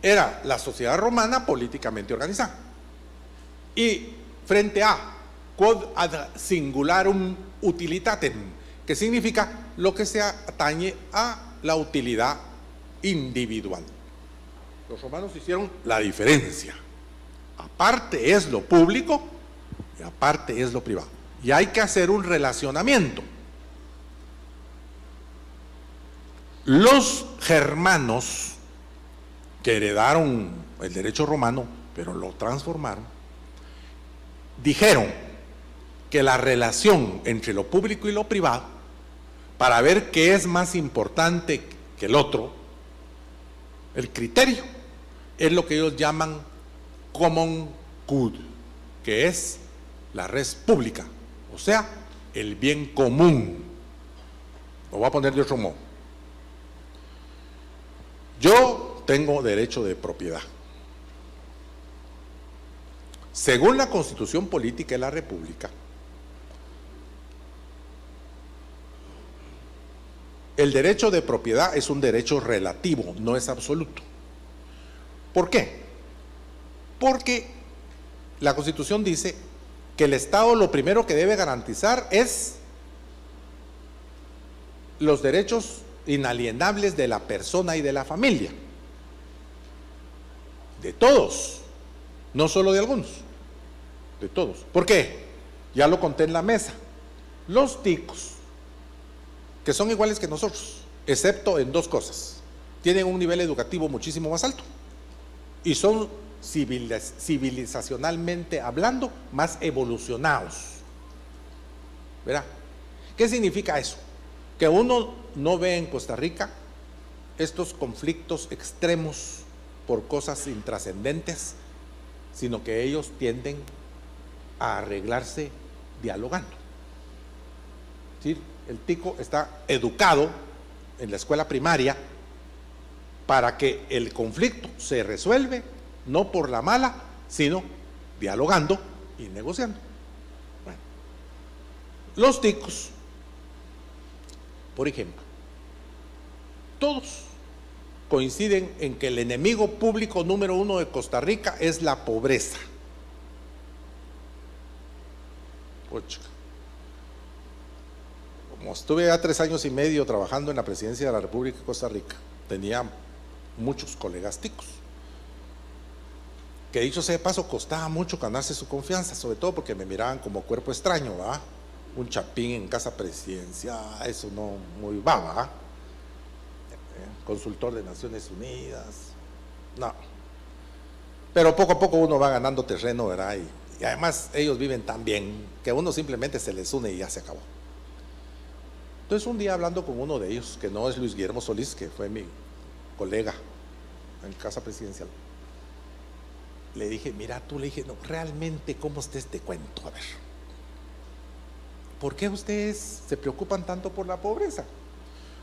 [SPEAKER 1] Era la sociedad romana políticamente organizada. Y frente a quod ad singularum utilitatem, que significa lo que se atañe a la utilidad individual. Los romanos hicieron la diferencia. Aparte es lo público y aparte es lo privado. Y hay que hacer un relacionamiento. Los germanos, que heredaron el derecho romano, pero lo transformaron, dijeron: que la relación entre lo público y lo privado, para ver qué es más importante que el otro, el criterio, es lo que ellos llaman common good, que es la res pública, o sea, el bien común. Lo voy a poner de otro modo. Yo tengo derecho de propiedad. Según la Constitución Política de la República, el derecho de propiedad es un derecho relativo, no es absoluto. ¿Por qué? Porque la Constitución dice que el Estado lo primero que debe garantizar es los derechos inalienables de la persona y de la familia, de todos, no solo de algunos, de todos. ¿Por qué? Ya lo conté en la mesa. Los ticos, que son iguales que nosotros, excepto en dos cosas: tienen un nivel educativo muchísimo más alto y son civilizacionalmente hablando más evolucionados. ¿Verdad? ¿Qué significa eso? Que uno no ve en Costa Rica estos conflictos extremos por cosas intrascendentes, sino que ellos tienden a arreglarse dialogando. ¿Sí? El tico está educado en la escuela primaria para que el conflicto se resuelve no por la mala, sino dialogando y negociando. Bueno, los ticos, por ejemplo, todos coinciden en que el enemigo público número uno de Costa Rica es la pobreza. Pucha. Como estuve ya 3 años y medio trabajando en la presidencia de la República de Costa Rica, tenía muchos colegas ticos, que dicho sea de paso, costaba mucho ganarse su confianza, sobre todo porque me miraban como cuerpo extraño, ¿verdad? Un chapín en casa presidencial, eso no muy va, ¿verdad? Consultor de Naciones Unidas, no. Pero poco a poco uno va ganando terreno, ¿verdad? Y además ellos viven tan bien que a uno simplemente se les une y ya se acabó. Entonces un día hablando con uno de ellos, que no es Luis Guillermo Solís, que fue mi colega en casa presidencial, le dije: mira, tú, le dije, no, realmente, ¿cómo está este cuento? A ver, ¿por qué ustedes se preocupan tanto por la pobreza?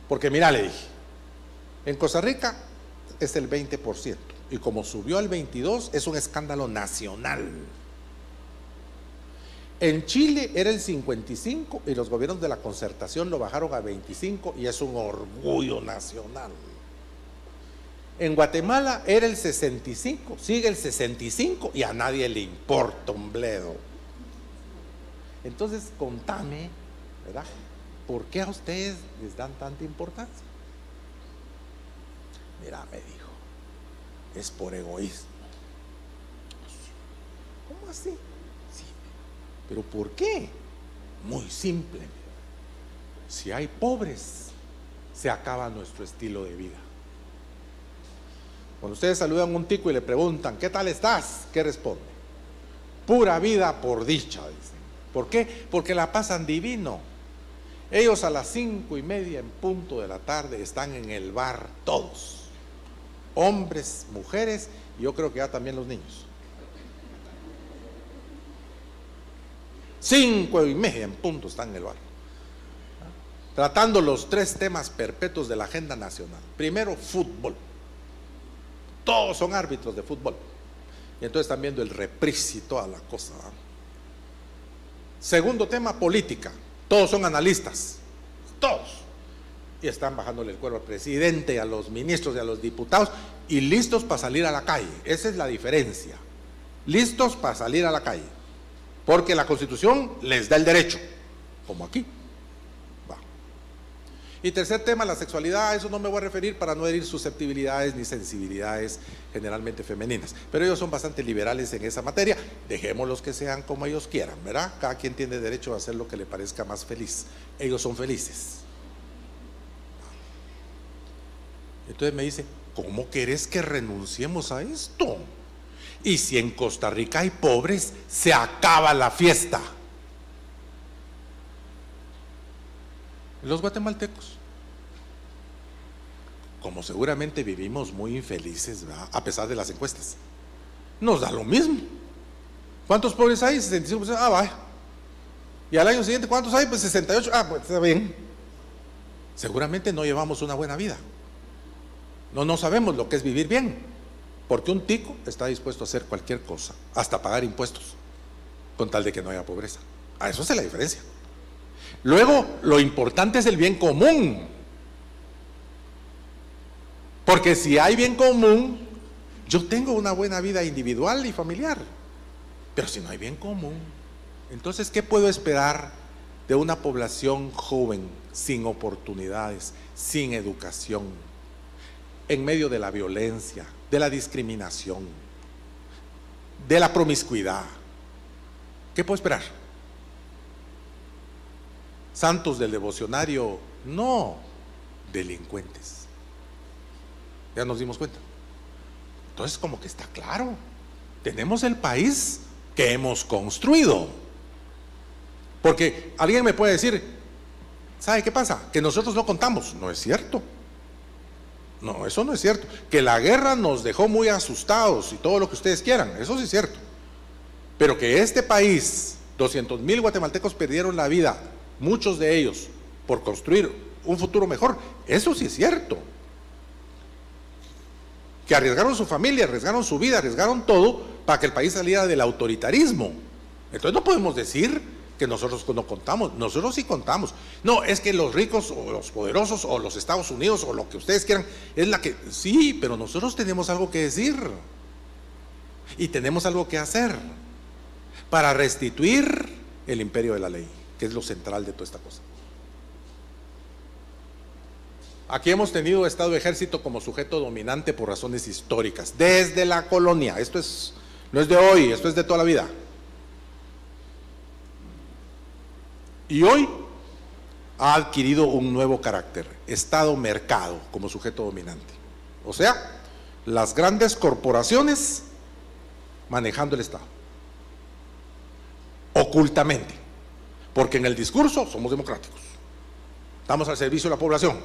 [SPEAKER 1] Porque mira, le dije, en Costa Rica es el 20%, y como subió al 22% es un escándalo nacional. En Chile era el 55% y los gobiernos de la concertación lo bajaron a 25% y es un orgullo nacional. En Guatemala era el 65%, sigue el 65% y a nadie le importa un bledo. Entonces, contame, ¿verdad? ¿Por qué a ustedes les dan tanta importancia? Mira, me dijo, es por egoísmo. ¿Cómo así? Sí, pero ¿por qué? Muy simple. Si hay pobres, se acaba nuestro estilo de vida. Cuando ustedes saludan a un tico y le preguntan: ¿qué tal estás? ¿Qué responde? Pura vida por dicha, dicen. ¿Por qué? Porque la pasan divino. Ellos a las 5:30 en punto de la tarde están en el bar todos, hombres, mujeres, y yo creo que ya también los niños. 5:30 en punto están en el bar, tratando los 3 temas perpetuos de la agenda nacional. Primero, fútbol. Todos son árbitros de fútbol y entonces están viendo el reprise y toda la cosa. Segundo tema, política. Todos son analistas, todos, y están bajándole el cuero al presidente, a los ministros y a los diputados, y listos para salir a la calle. Esa es la diferencia. Listos para salir a la calle, porque la Constitución les da el derecho, como aquí. Va. Y tercer tema, la sexualidad. A eso no me voy a referir para no herir susceptibilidades ni sensibilidades generalmente femeninas, pero ellos son bastante liberales en esa materia. Dejémoslos que sean como ellos quieran, ¿verdad? Cada quien tiene derecho a hacer lo que le parezca más feliz. Ellos son felices. Entonces me dice: ¿cómo querés que renunciemos a esto? Y si en Costa Rica hay pobres, se acaba la fiesta. Los guatemaltecos, como seguramente vivimos muy infelices, ¿verdad?, a pesar de las encuestas, nos da lo mismo. ¿Cuántos pobres hay? 65%. Ah, vaya. Y al año siguiente, ¿cuántos hay? Pues 68. Ah, pues está bien. Seguramente no llevamos una buena vida. No sabemos lo que es vivir bien, porque un tico está dispuesto a hacer cualquier cosa, hasta pagar impuestos, con tal de que no haya pobreza. A eso es la diferencia. Luego, lo importante es el bien común, porque si hay bien común, yo tengo una buena vida individual y familiar. Pero si no hay bien común, entonces, ¿qué puedo esperar de una población joven, sin oportunidades, sin educación, en medio de la violencia, de la discriminación, de la promiscuidad? ¿Qué puedo esperar? Santos del devocionario, no, delincuentes. Ya nos dimos cuenta. Entonces, como que está claro, tenemos el país que hemos construido. Porque alguien me puede decir, ¿sabe qué pasa? Que nosotros no contamos. No es cierto. No, eso no es cierto. Que la guerra nos dejó muy asustados y todo lo que ustedes quieran, eso sí es cierto. Pero que este país, 200,000 guatemaltecos perdieron la vida, muchos de ellos, por construir un futuro mejor, eso sí es cierto. Que arriesgaron su familia, arriesgaron su vida, arriesgaron todo para que el país saliera del autoritarismo. Entonces no podemos decir que nosotros no contamos. Nosotros sí contamos. No, es que los ricos o los poderosos o los Estados Unidos o lo que ustedes quieran es la que... Sí, pero nosotros tenemos algo que decir y tenemos algo que hacer para restituir el imperio de la ley, que es lo central de toda esta cosa. Aquí hemos tenido Estado y Ejército como sujeto dominante por razones históricas, desde la colonia. Esto no es de hoy, esto es de toda la vida. Y hoy ha adquirido un nuevo carácter, Estado-mercado como sujeto dominante. O sea, las grandes corporaciones manejando el Estado, ocultamente, porque en el discurso somos democráticos, estamos al servicio de la población,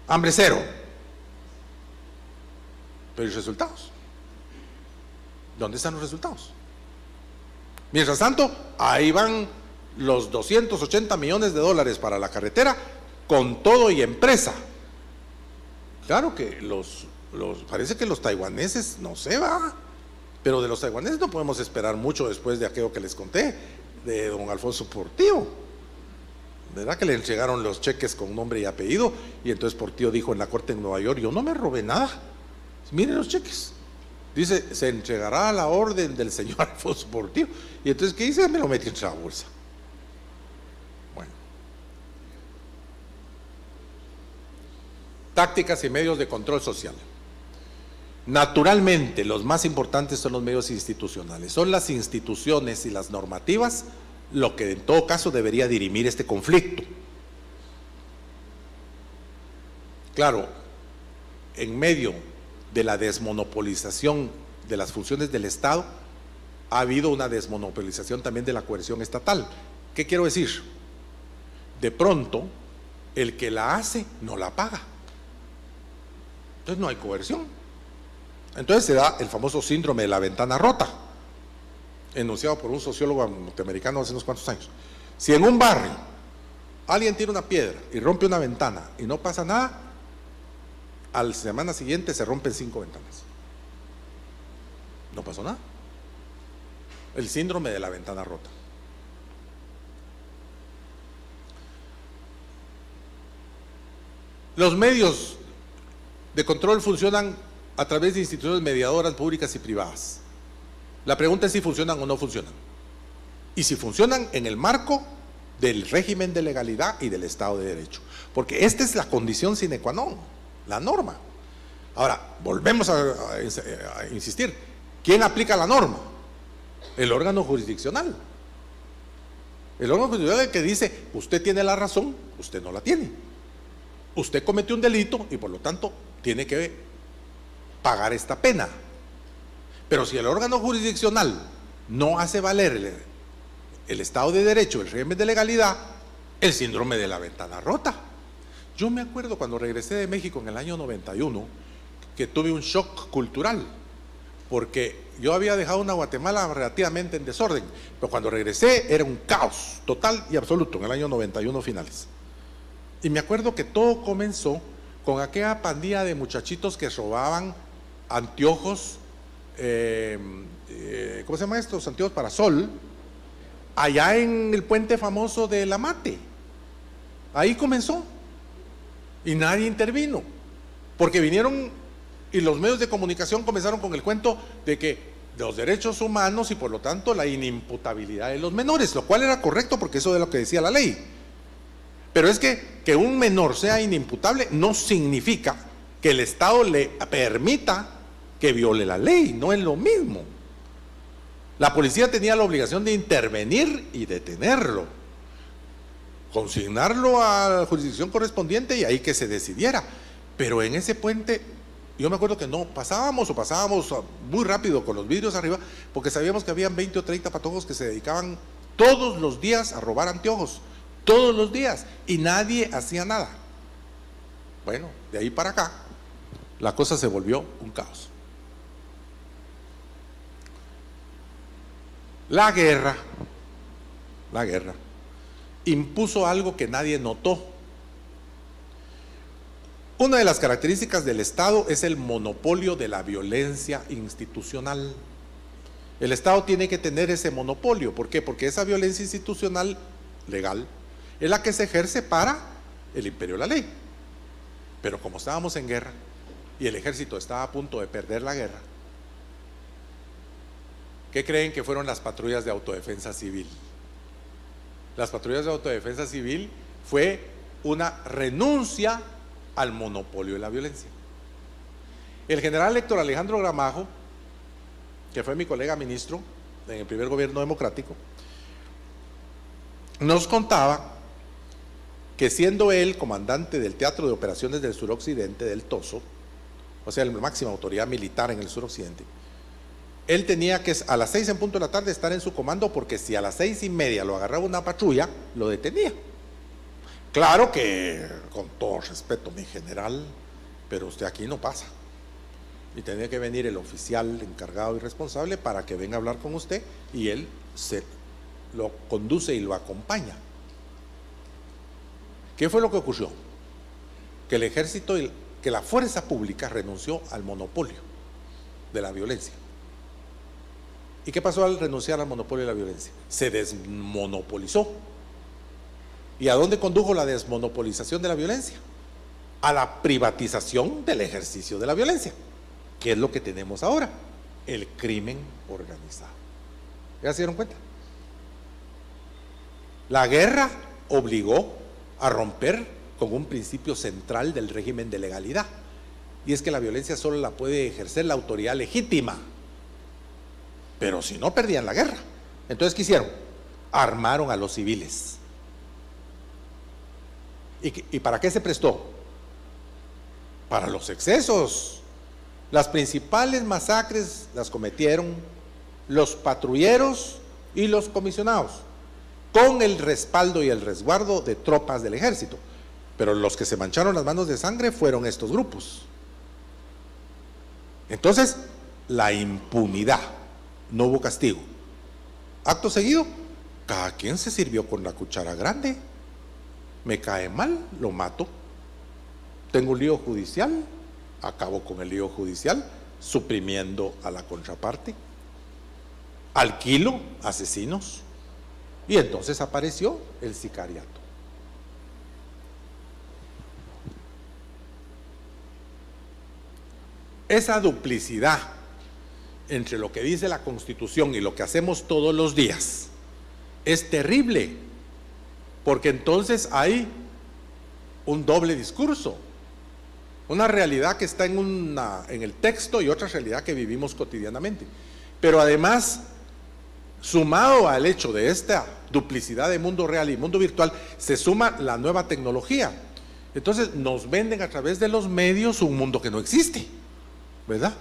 [SPEAKER 1] hambre cero, pero ¿y resultados? ¿Dónde están los resultados? Mientras tanto, ahí van los 280 millones de dólares para la carretera, con todo y empresa. Claro que parece que los taiwaneses, no se va, pero de los taiwaneses no podemos esperar mucho después de aquello que les conté, de don Alfonso Portillo. ¿Verdad que le entregaron los cheques con nombre y apellido? Y entonces Portillo dijo en la corte en Nueva York, yo no me robé nada, miren los cheques. Dice, se entregará a la orden del señor Alfonso Portillo. Y entonces, ¿qué dice? Me lo metí en la bolsa. Bueno. Tácticas y medios de control social. Naturalmente, los más importantes son los medios institucionales. Son las instituciones y las normativas lo que en todo caso debería dirimir este conflicto. Claro, en medio de la desmonopolización de las funciones del Estado, ha habido una desmonopolización también de la coerción estatal. ¿Qué quiero decir? De pronto, el que la hace no la paga. Entonces no hay coerción. Entonces se da el famoso síndrome de la ventana rota, enunciado por un sociólogo norteamericano hace unos cuantos años. Si en un barrio alguien tira una piedra y rompe una ventana y no pasa nada, a la semana siguiente se rompen 5 ventanas. No pasó nada. El síndrome de la ventana rota. Los medios de control funcionan a través de instituciones mediadoras públicas y privadas. La pregunta es si funcionan o no funcionan. Y si funcionan en el marco del régimen de legalidad y del Estado de Derecho. Porque esta es la condición sine qua non, la norma. Ahora, volvemos a insistir. ¿Quién aplica la norma? El órgano jurisdiccional. El órgano jurisdiccional que dice, usted tiene la razón, usted no la tiene. Usted cometió un delito y por lo tanto tiene que pagar esta pena. Pero si el órgano jurisdiccional no hace valer el Estado de Derecho, el régimen de legalidad, el síndrome de la ventana rota. Yo me acuerdo cuando regresé de México en el año 91, que tuve un shock cultural, porque yo había dejado una Guatemala relativamente en desorden, pero cuando regresé era un caos total y absoluto en el año 91 finales. Y me acuerdo que todo comenzó con aquella pandilla de muchachitos que robaban anteojos, ¿cómo se llama estos? Anteojos para sol, allá en el puente famoso de La Mate. Ahí comenzó y nadie intervino, porque vinieron y los medios de comunicación comenzaron con el cuento de que los derechos humanos y por lo tanto la inimputabilidad de los menores, lo cual era correcto porque eso es lo que decía la ley. Pero es que un menor sea inimputable no significa que el Estado le permita que viole la ley, no es lo mismo. La policía tenía la obligación de intervenir y detenerlo, consignarlo a la jurisdicción correspondiente y ahí que se decidiera. Pero en ese puente, yo me acuerdo que no pasábamos muy rápido con los vidrios arriba, porque sabíamos que habían 20 o 30 patojos que se dedicaban todos los días a robar anteojos, todos los días, y nadie hacía nada. Bueno, de ahí para acá, la cosa se volvió un caos. La guerra impuso algo que nadie notó. Una de las características del Estado es el monopolio de la violencia institucional. El Estado tiene que tener ese monopolio. ¿Por qué? Porque esa violencia institucional legal es la que se ejerce para el imperio de la ley. Pero como estábamos en guerra y el ejército estaba a punto de perder la guerra, ¿qué creen que fueron las patrullas de autodefensa civil? Las patrullas de autodefensa civil fue una renuncia al monopolio de la violencia. El general Héctor Alejandro Gramajo, que fue mi colega ministro en el primer gobierno democrático, nos contaba que siendo él comandante del Teatro de Operaciones del Suroccidente, del TOSO, o sea, la máxima autoridad militar en el suroccidente, él tenía que a las 6 en punto de la tarde estar en su comando, porque si a las 6:30 lo agarraba una patrulla, lo detenía. Claro que, con todo respeto, mi general, pero usted aquí no pasa. Y tenía que venir el oficial encargado y responsable para que venga a hablar con usted, y él se lo conduce y lo acompaña. ¿Qué fue lo que ocurrió? Que el ejército, que la fuerza pública renunció al monopolio de la violencia. ¿Y qué pasó al renunciar al monopolio de la violencia? Se desmonopolizó. ¿Y a dónde condujo la desmonopolización de la violencia? A la privatización del ejercicio de la violencia. ¿Qué es lo que tenemos ahora? El crimen organizado. ¿Ya se dieron cuenta? La guerra obligó a romper con un principio central del régimen de legalidad, y es que la violencia solo la puede ejercer la autoridad legítima. Pero si no, perdían la guerra. Entonces, ¿qué hicieron? Armaron a los civiles. ¿Y para qué se prestó? Para los excesos. Las principales masacres las cometieron los patrulleros y los comisionados, con el respaldo y el resguardo de tropas del ejército. Pero los que se mancharon las manos de sangre fueron estos grupos. Entonces, la impunidad, no hubo castigo. Acto seguido, cada quien se sirvió con la cuchara grande. Me cae mal, lo mato. Tengo un lío judicial, acabo con el lío judicial, suprimiendo a la contraparte. Alquilo asesinos. Y entonces apareció el sicariato. Esa duplicidad entre lo que dice la Constitución y lo que hacemos todos los días es terrible, porque entonces hay un doble discurso, una realidad que está en el texto y otra realidad que vivimos cotidianamente. Pero además, sumado al hecho de esta duplicidad de mundo real y mundo virtual, se suma la nueva tecnología. Entonces nos venden a través de los medios un mundo que no existe, ¿verdad?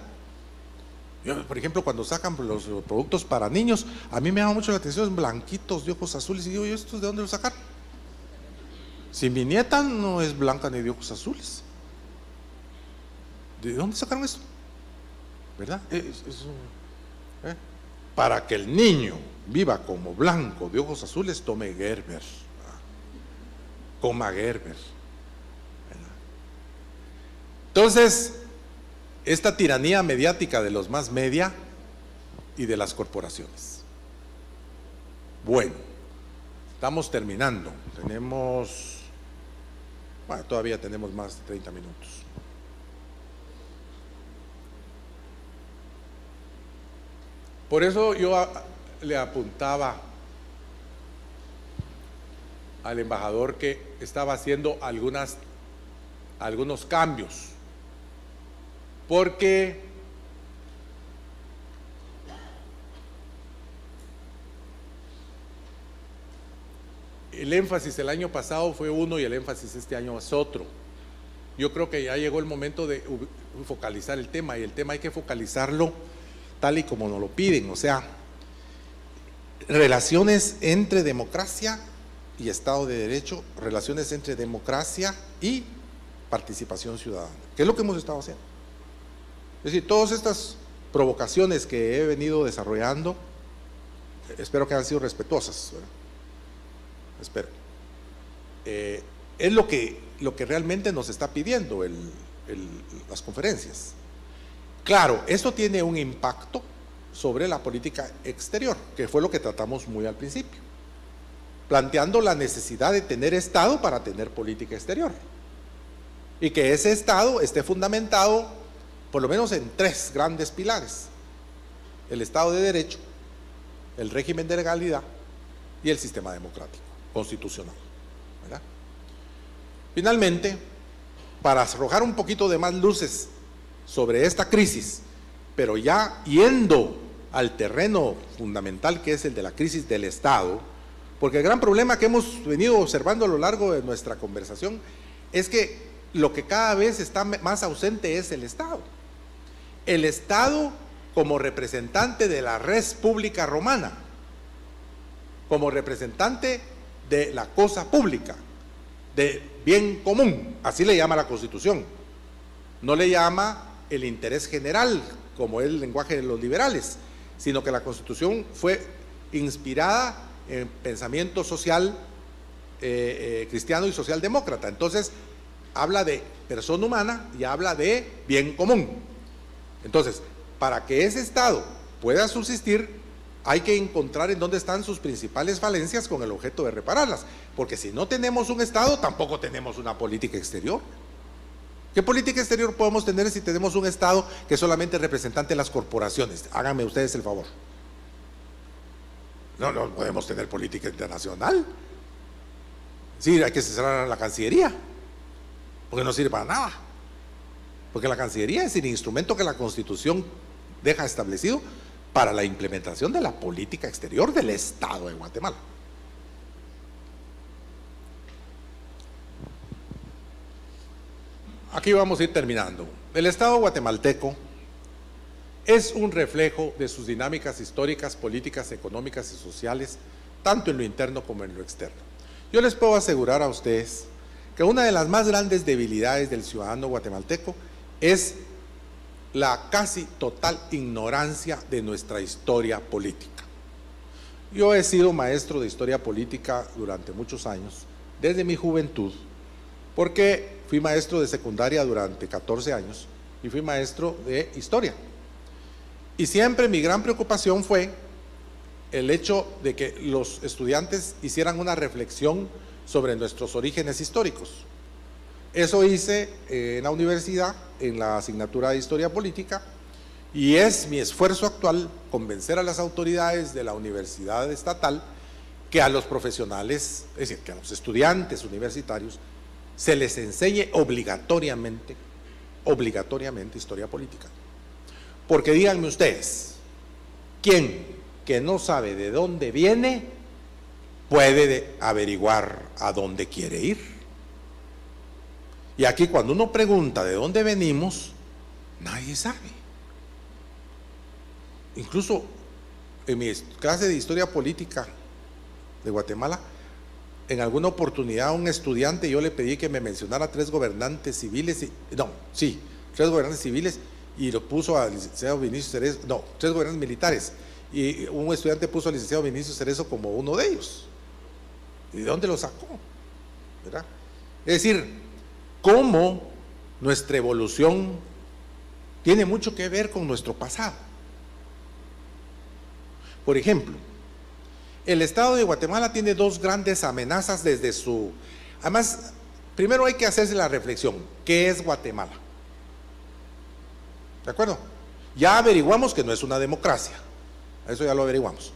[SPEAKER 1] Yo, por ejemplo, cuando sacan los productos para niños, a mí me llama mucho la atención, blanquitos de ojos azules, y digo, ¿estos de dónde los sacaron? Si mi nieta no es blanca ni de ojos azules, ¿de dónde sacaron esto? ¿Verdad? Para que el niño viva como blanco de ojos azules, tome Gerber, coma Gerber. Entonces, esta tiranía mediática de los más media y de las corporaciones. Bueno, estamos terminando. Todavía tenemos más de 30 minutos. Por eso yo le apuntaba al embajador que estaba haciendo algunos cambios, porque el énfasis el año pasado fue uno y el énfasis este año es otro. Yo creo que ya llegó el momento de focalizar el tema, y el tema hay que focalizarlo tal y como nos lo piden, o sea, relaciones entre democracia y Estado de Derecho, relaciones entre democracia y participación ciudadana, que es lo que hemos estado haciendo. Es decir, todas estas provocaciones que he venido desarrollando, espero que hayan sido respetuosas, ¿verdad? Espero. Es lo que realmente nos está pidiendo las conferencias. Claro, esto tiene un impacto sobre la política exterior, que fue lo que tratamos muy al principio, planteando la necesidad de tener Estado para tener política exterior, y que ese Estado esté fundamentado por lo menos en 3 grandes pilares: el Estado de Derecho, el régimen de legalidad y el sistema democrático, constitucional, ¿verdad? Finalmente, para arrojar un poquito de más luces sobre esta crisis, pero ya yendo al terreno fundamental que es el de la crisis del Estado, porque el gran problema que hemos venido observando a lo largo de nuestra conversación es que lo que cada vez está más ausente es el Estado. El Estado como representante de la res pública romana, como representante de la cosa pública, de bien común, así le llama la Constitución, no le llama el interés general, como es el lenguaje de los liberales, sino que la Constitución fue inspirada en pensamiento social cristiano y socialdemócrata. Entonces, habla de persona humana y habla de bien común. Entonces, para que ese Estado pueda subsistir, hay que encontrar en dónde están sus principales falencias con el objeto de repararlas, porque si no tenemos un Estado, tampoco tenemos una política exterior. ¿Qué política exterior podemos tener si tenemos un Estado que es solamente representante de las corporaciones? Háganme ustedes el favor. No podemos tener política internacional. Sí, hay que cerrar la Cancillería, porque no sirve para nada. Porque la Cancillería es el instrumento que la Constitución deja establecido para la implementación de la política exterior del Estado de Guatemala. Aquí vamos a ir terminando. El Estado guatemalteco es un reflejo de sus dinámicas históricas, políticas, económicas y sociales, tanto en lo interno como en lo externo. Yo les puedo asegurar a ustedes que una de las más grandes debilidades del ciudadano guatemalteco es la casi total ignorancia de nuestra historia política. Yo he sido maestro de historia política durante muchos años, desde mi juventud, porque fui maestro de secundaria durante 14 años y fui maestro de historia. Y siempre mi gran preocupación fue el hecho de que los estudiantes hicieran una reflexión sobre nuestros orígenes históricos. Eso hice en la universidad, en la asignatura de Historia Política, y es mi esfuerzo actual convencer a las autoridades de la universidad estatal que a los profesionales, es decir, que a los estudiantes universitarios, se les enseñe obligatoriamente Historia Política. Porque díganme ustedes, ¿quién que no sabe de dónde viene puede averiguar a dónde quiere ir? Y aquí cuando uno pregunta de dónde venimos, nadie sabe. Incluso en mi clase de Historia Política de Guatemala, en alguna oportunidad a un estudiante, yo le pedí que me mencionara 3 gobernantes civiles, tres gobernantes civiles, y lo puso al licenciado Vinicio Cerezo, 3 gobernantes militares, y un estudiante puso al licenciado Vinicio Cerezo como uno de ellos. ¿Y de dónde lo sacó? ¿Verdad? Es decir, cómo nuestra evolución tiene mucho que ver con nuestro pasado. Por ejemplo, el Estado de Guatemala tiene 2 grandes amenazas desde su... Además, primero hay que hacerse la reflexión, ¿qué es Guatemala? ¿De acuerdo? Ya averiguamos que no es una democracia, eso ya lo averiguamos.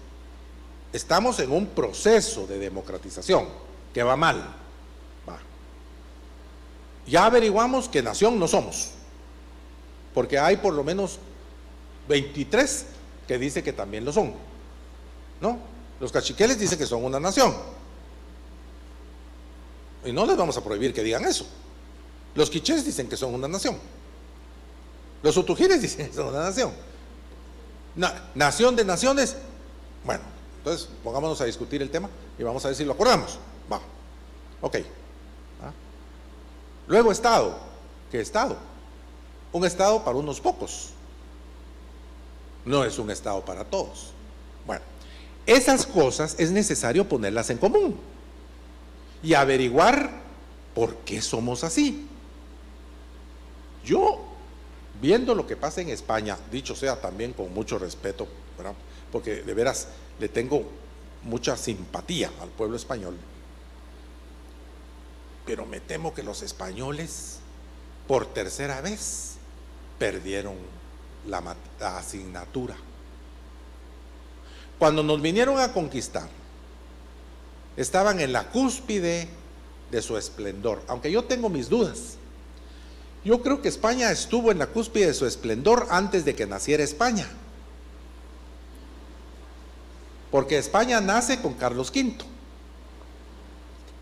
[SPEAKER 1] Estamos en un proceso de democratización que va mal. Ya averiguamos que nación no somos, porque hay por lo menos 23 que dicen que también lo son, ¿no? Los cachiqueles dicen que son una nación, y no les vamos a prohibir que digan eso. Los quichés dicen que son una nación, los utujires dicen que son una nación. Nación de naciones. Bueno, entonces pongámonos a discutir el tema y vamos a ver si lo acordamos. Va, ok. Luego Estado. ¿Qué Estado? Un Estado para unos pocos, no es un Estado para todos. Bueno, esas cosas es necesario ponerlas en común y averiguar por qué somos así. Yo, viendo lo que pasa en España, dicho sea también con mucho respeto, ¿verdad?, porque de veras le tengo mucha simpatía al pueblo español, pero me temo que los españoles por tercera vez perdieron la asignatura. Cuando nos vinieron a conquistar, estaban en la cúspide de su esplendor, aunque yo tengo mis dudas. Yo creo que España estuvo en la cúspide de su esplendor antes de que naciera España, porque España nace con Carlos V,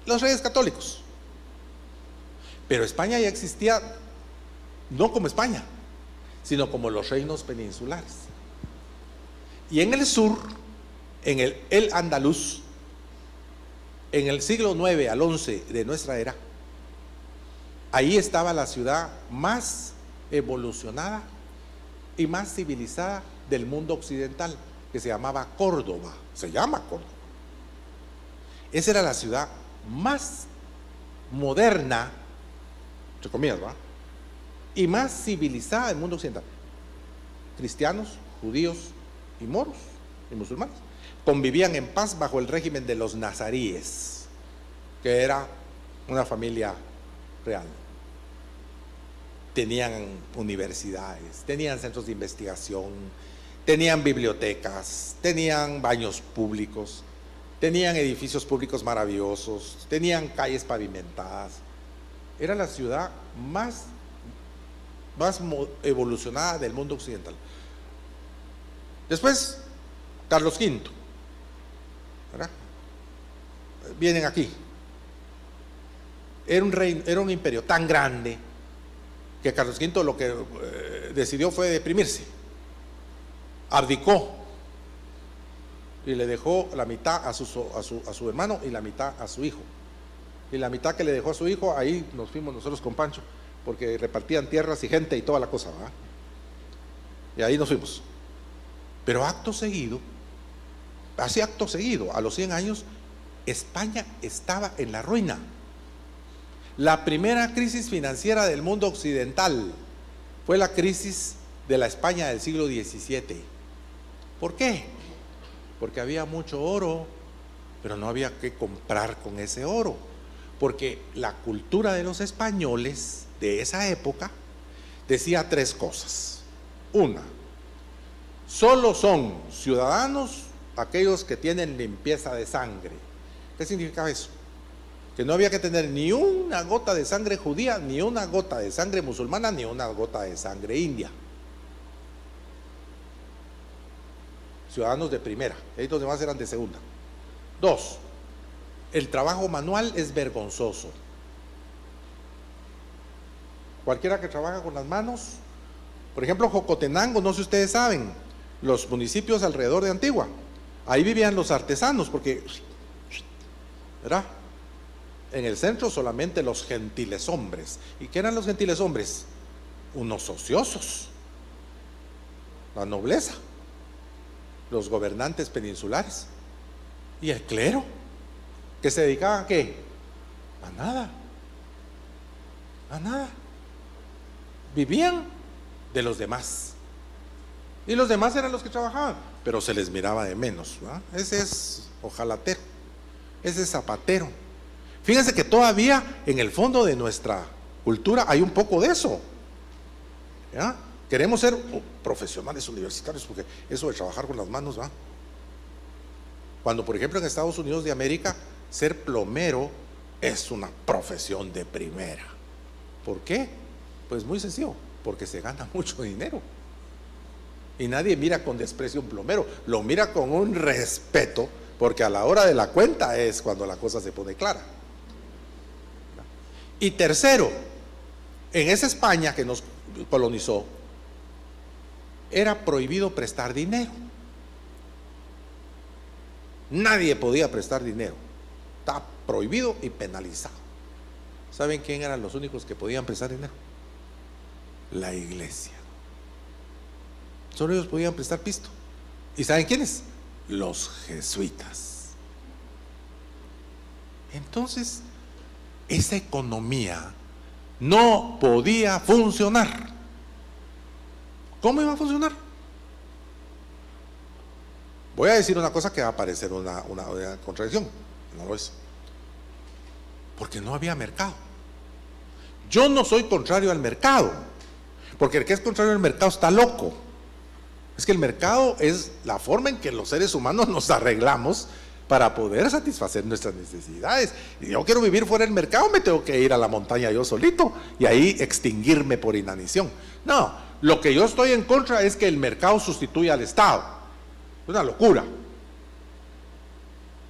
[SPEAKER 1] los reyes católicos. Pero España ya existía, no como España, sino como los reinos peninsulares. Y en el sur, en el andaluz, en el siglo IX al XI de nuestra era, ahí estaba la ciudad más evolucionada y más civilizada del mundo occidental, que se llamaba Córdoba, se llama Córdoba. Esa era la ciudad más moderna, entre comillas, ¿va?, y más civilizada del mundo occidental. Cristianos, judíos y moros y musulmanes convivían en paz bajo el régimen de los nazaríes, que era una familia real. Tenían universidades, tenían centros de investigación, tenían bibliotecas, tenían baños públicos, tenían edificios públicos maravillosos, tenían calles pavimentadas. Era la ciudad más evolucionada del mundo occidental. Después, Carlos V, ¿verdad?, vienen aquí. Era un imperio tan grande que Carlos V lo que decidió fue deprimirse. Abdicó y le dejó la mitad a su hermano y la mitad a su hijo. Y la mitad que le dejó a su hijo, ahí nos fuimos nosotros con Pancho, porque repartían tierras y gente y toda la cosa, ¿verdad? Y ahí nos fuimos. Pero acto seguido, a los 100 años, España estaba en la ruina. La primera crisis financiera del mundo occidental fue la crisis de la España del siglo XVII. ¿Por qué? Porque había mucho oro, pero no había que comprar con ese oro, porque la cultura de los españoles de esa época decía 3 cosas. Una, solo son ciudadanos aquellos que tienen limpieza de sangre. ¿Qué significa eso? Que no había que tener ni una gota de sangre judía, ni una gota de sangre musulmana, ni una gota de sangre india. Ciudadanos de primera, y los demás eran de segunda. 2, el trabajo manual es vergonzoso. Cualquiera que trabaja con las manos, por ejemplo, Jocotenango, no sé si ustedes saben, los municipios alrededor de Antigua, ahí vivían los artesanos, porque, ¿verdad?, En el centro solamente los gentiles hombres. ¿Y qué eran los gentiles hombres? Unos ociosos, la nobleza, los gobernantes peninsulares y el clero, que se dedicaban ¿a qué? A nada, a nada. Vivían de los demás. Y los demás eran los que trabajaban, pero se les miraba de menos, ¿verdad? Ese es ojalatero, ese es zapatero. Fíjense que todavía en el fondo de nuestra cultura hay un poco de eso, ¿ya? Queremos ser profesionales universitarios, porque eso de trabajar con las manos, ¿va? Cuando por ejemplo en Estados Unidos de América ser plomero es una profesión de primera. ¿Por qué? Pues muy sencillo, porque se gana mucho dinero. Y nadie mira con desprecio a un plomero, lo mira con un respeto, porque a la hora de la cuenta es cuando la cosa se pone clara. Y tercero, en esa España que nos colonizó, era prohibido prestar dinero. Nadie podía prestar dinero, estaba prohibido y penalizado. ¿Saben quién eran los únicos que podían prestar dinero? La iglesia. Solo ellos podían prestar pisto. ¿Y saben quiénes? Los jesuitas. Entonces, esa economía no podía funcionar. ¿Cómo iba a funcionar? Voy a decir una cosa que va a parecer una contradicción, no lo es. Porque no había mercado. Yo no soy contrario al mercado, porque el que es contrario al mercado está loco. Es que el mercado es la forma en que los seres humanos nos arreglamos para poder satisfacer nuestras necesidades. Y yo quiero vivir fuera del mercado, me tengo que ir a la montaña yo solito y ahí extinguirme por inanición. No, lo que yo estoy en contra es que el mercado sustituya al Estado. Es una locura.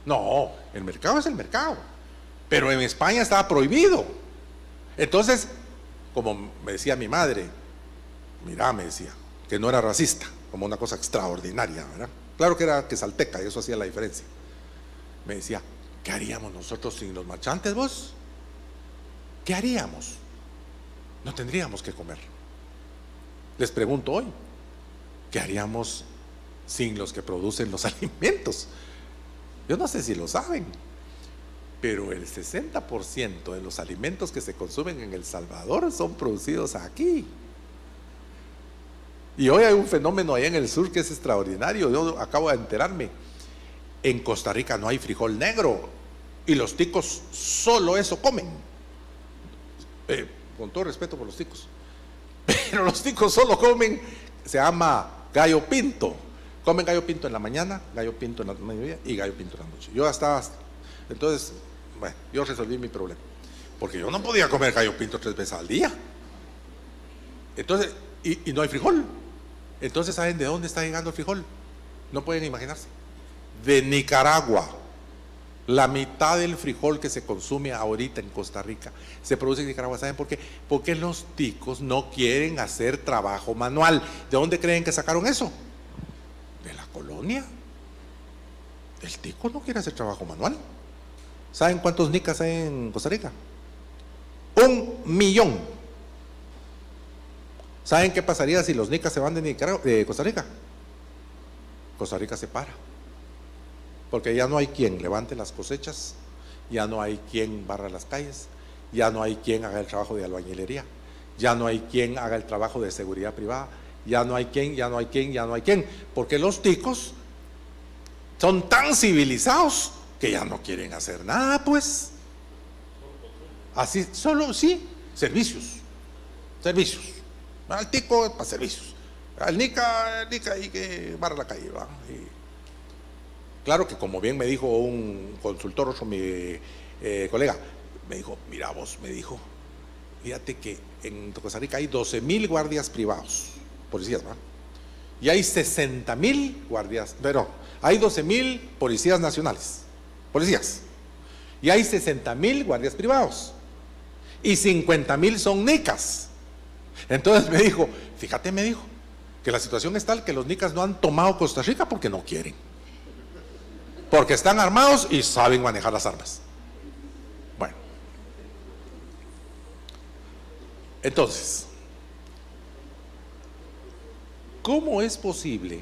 [SPEAKER 1] No, el mercado es el mercado. Pero en España estaba prohibido. Entonces, como me decía mi madre, mira, me decía, que no era racista, como una cosa extraordinaria, ¿verdad? Claro que era quesalteca y eso hacía la diferencia. Me decía, ¿qué haríamos nosotros sin los marchantes, vos? ¿Qué haríamos? No tendríamos que comer. Les pregunto hoy, ¿qué haríamos sin los que producen los alimentos? Yo no sé si lo saben, pero el 60% de los alimentos que se consumen en El Salvador son producidos aquí. Y hoy hay un fenómeno allá en el sur que es extraordinario. Yo acabo de enterarme. En Costa Rica no hay frijol negro y los ticos solo eso comen. Con todo respeto por los ticos, pero los ticos solo comen, se llama gallo pinto. Comen gallo pinto en la mañana, gallo pinto en la mediodía y gallo pinto en la noche. Yo hasta, entonces, bueno, yo resolví mi problema, porque yo no podía comer gallo pinto 3 veces al día. Entonces, y no hay frijol. Entonces, ¿saben de dónde está llegando el frijol? No pueden imaginarse. De Nicaragua. La mitad del frijol que se consume ahorita en Costa Rica se produce en Nicaragua. ¿Saben por qué? Porque los ticos no quieren hacer trabajo manual. ¿De dónde creen que sacaron eso? De la colonia. El tico no quiere hacer trabajo manual. ¿Saben cuántos nicas hay en Costa Rica? 1 millón. ¿Saben qué pasaría si los nicas se van de Costa Rica? Costa Rica se para. Porque ya no hay quien levante las cosechas, ya no hay quien barra las calles, ya no hay quien haga el trabajo de albañilería, ya no hay quien haga el trabajo de seguridad privada, ya no hay quien, porque los ticos son tan civilizados que ya no quieren hacer nada, pues. Así, solo, sí, servicios. Al tico para servicios, al nica ahí que barra la calle, ¿va? Y claro que como bien me dijo un consultor, mi colega, me dijo, mira vos, me dijo, fíjate que en Costa Rica hay 12,000 guardias privados, policías, ¿va? Y hay 60,000 guardias, pero hay 12,000 policías nacionales, policías, y hay 60,000 guardias privados, y 50,000 son nicas. Entonces me dijo, fíjate, me dijo, que la situación es tal que los nicas no han tomado Costa Rica porque no quieren. Porque están armados y saben manejar las armas. Bueno, Entonces, ¿cómo es posible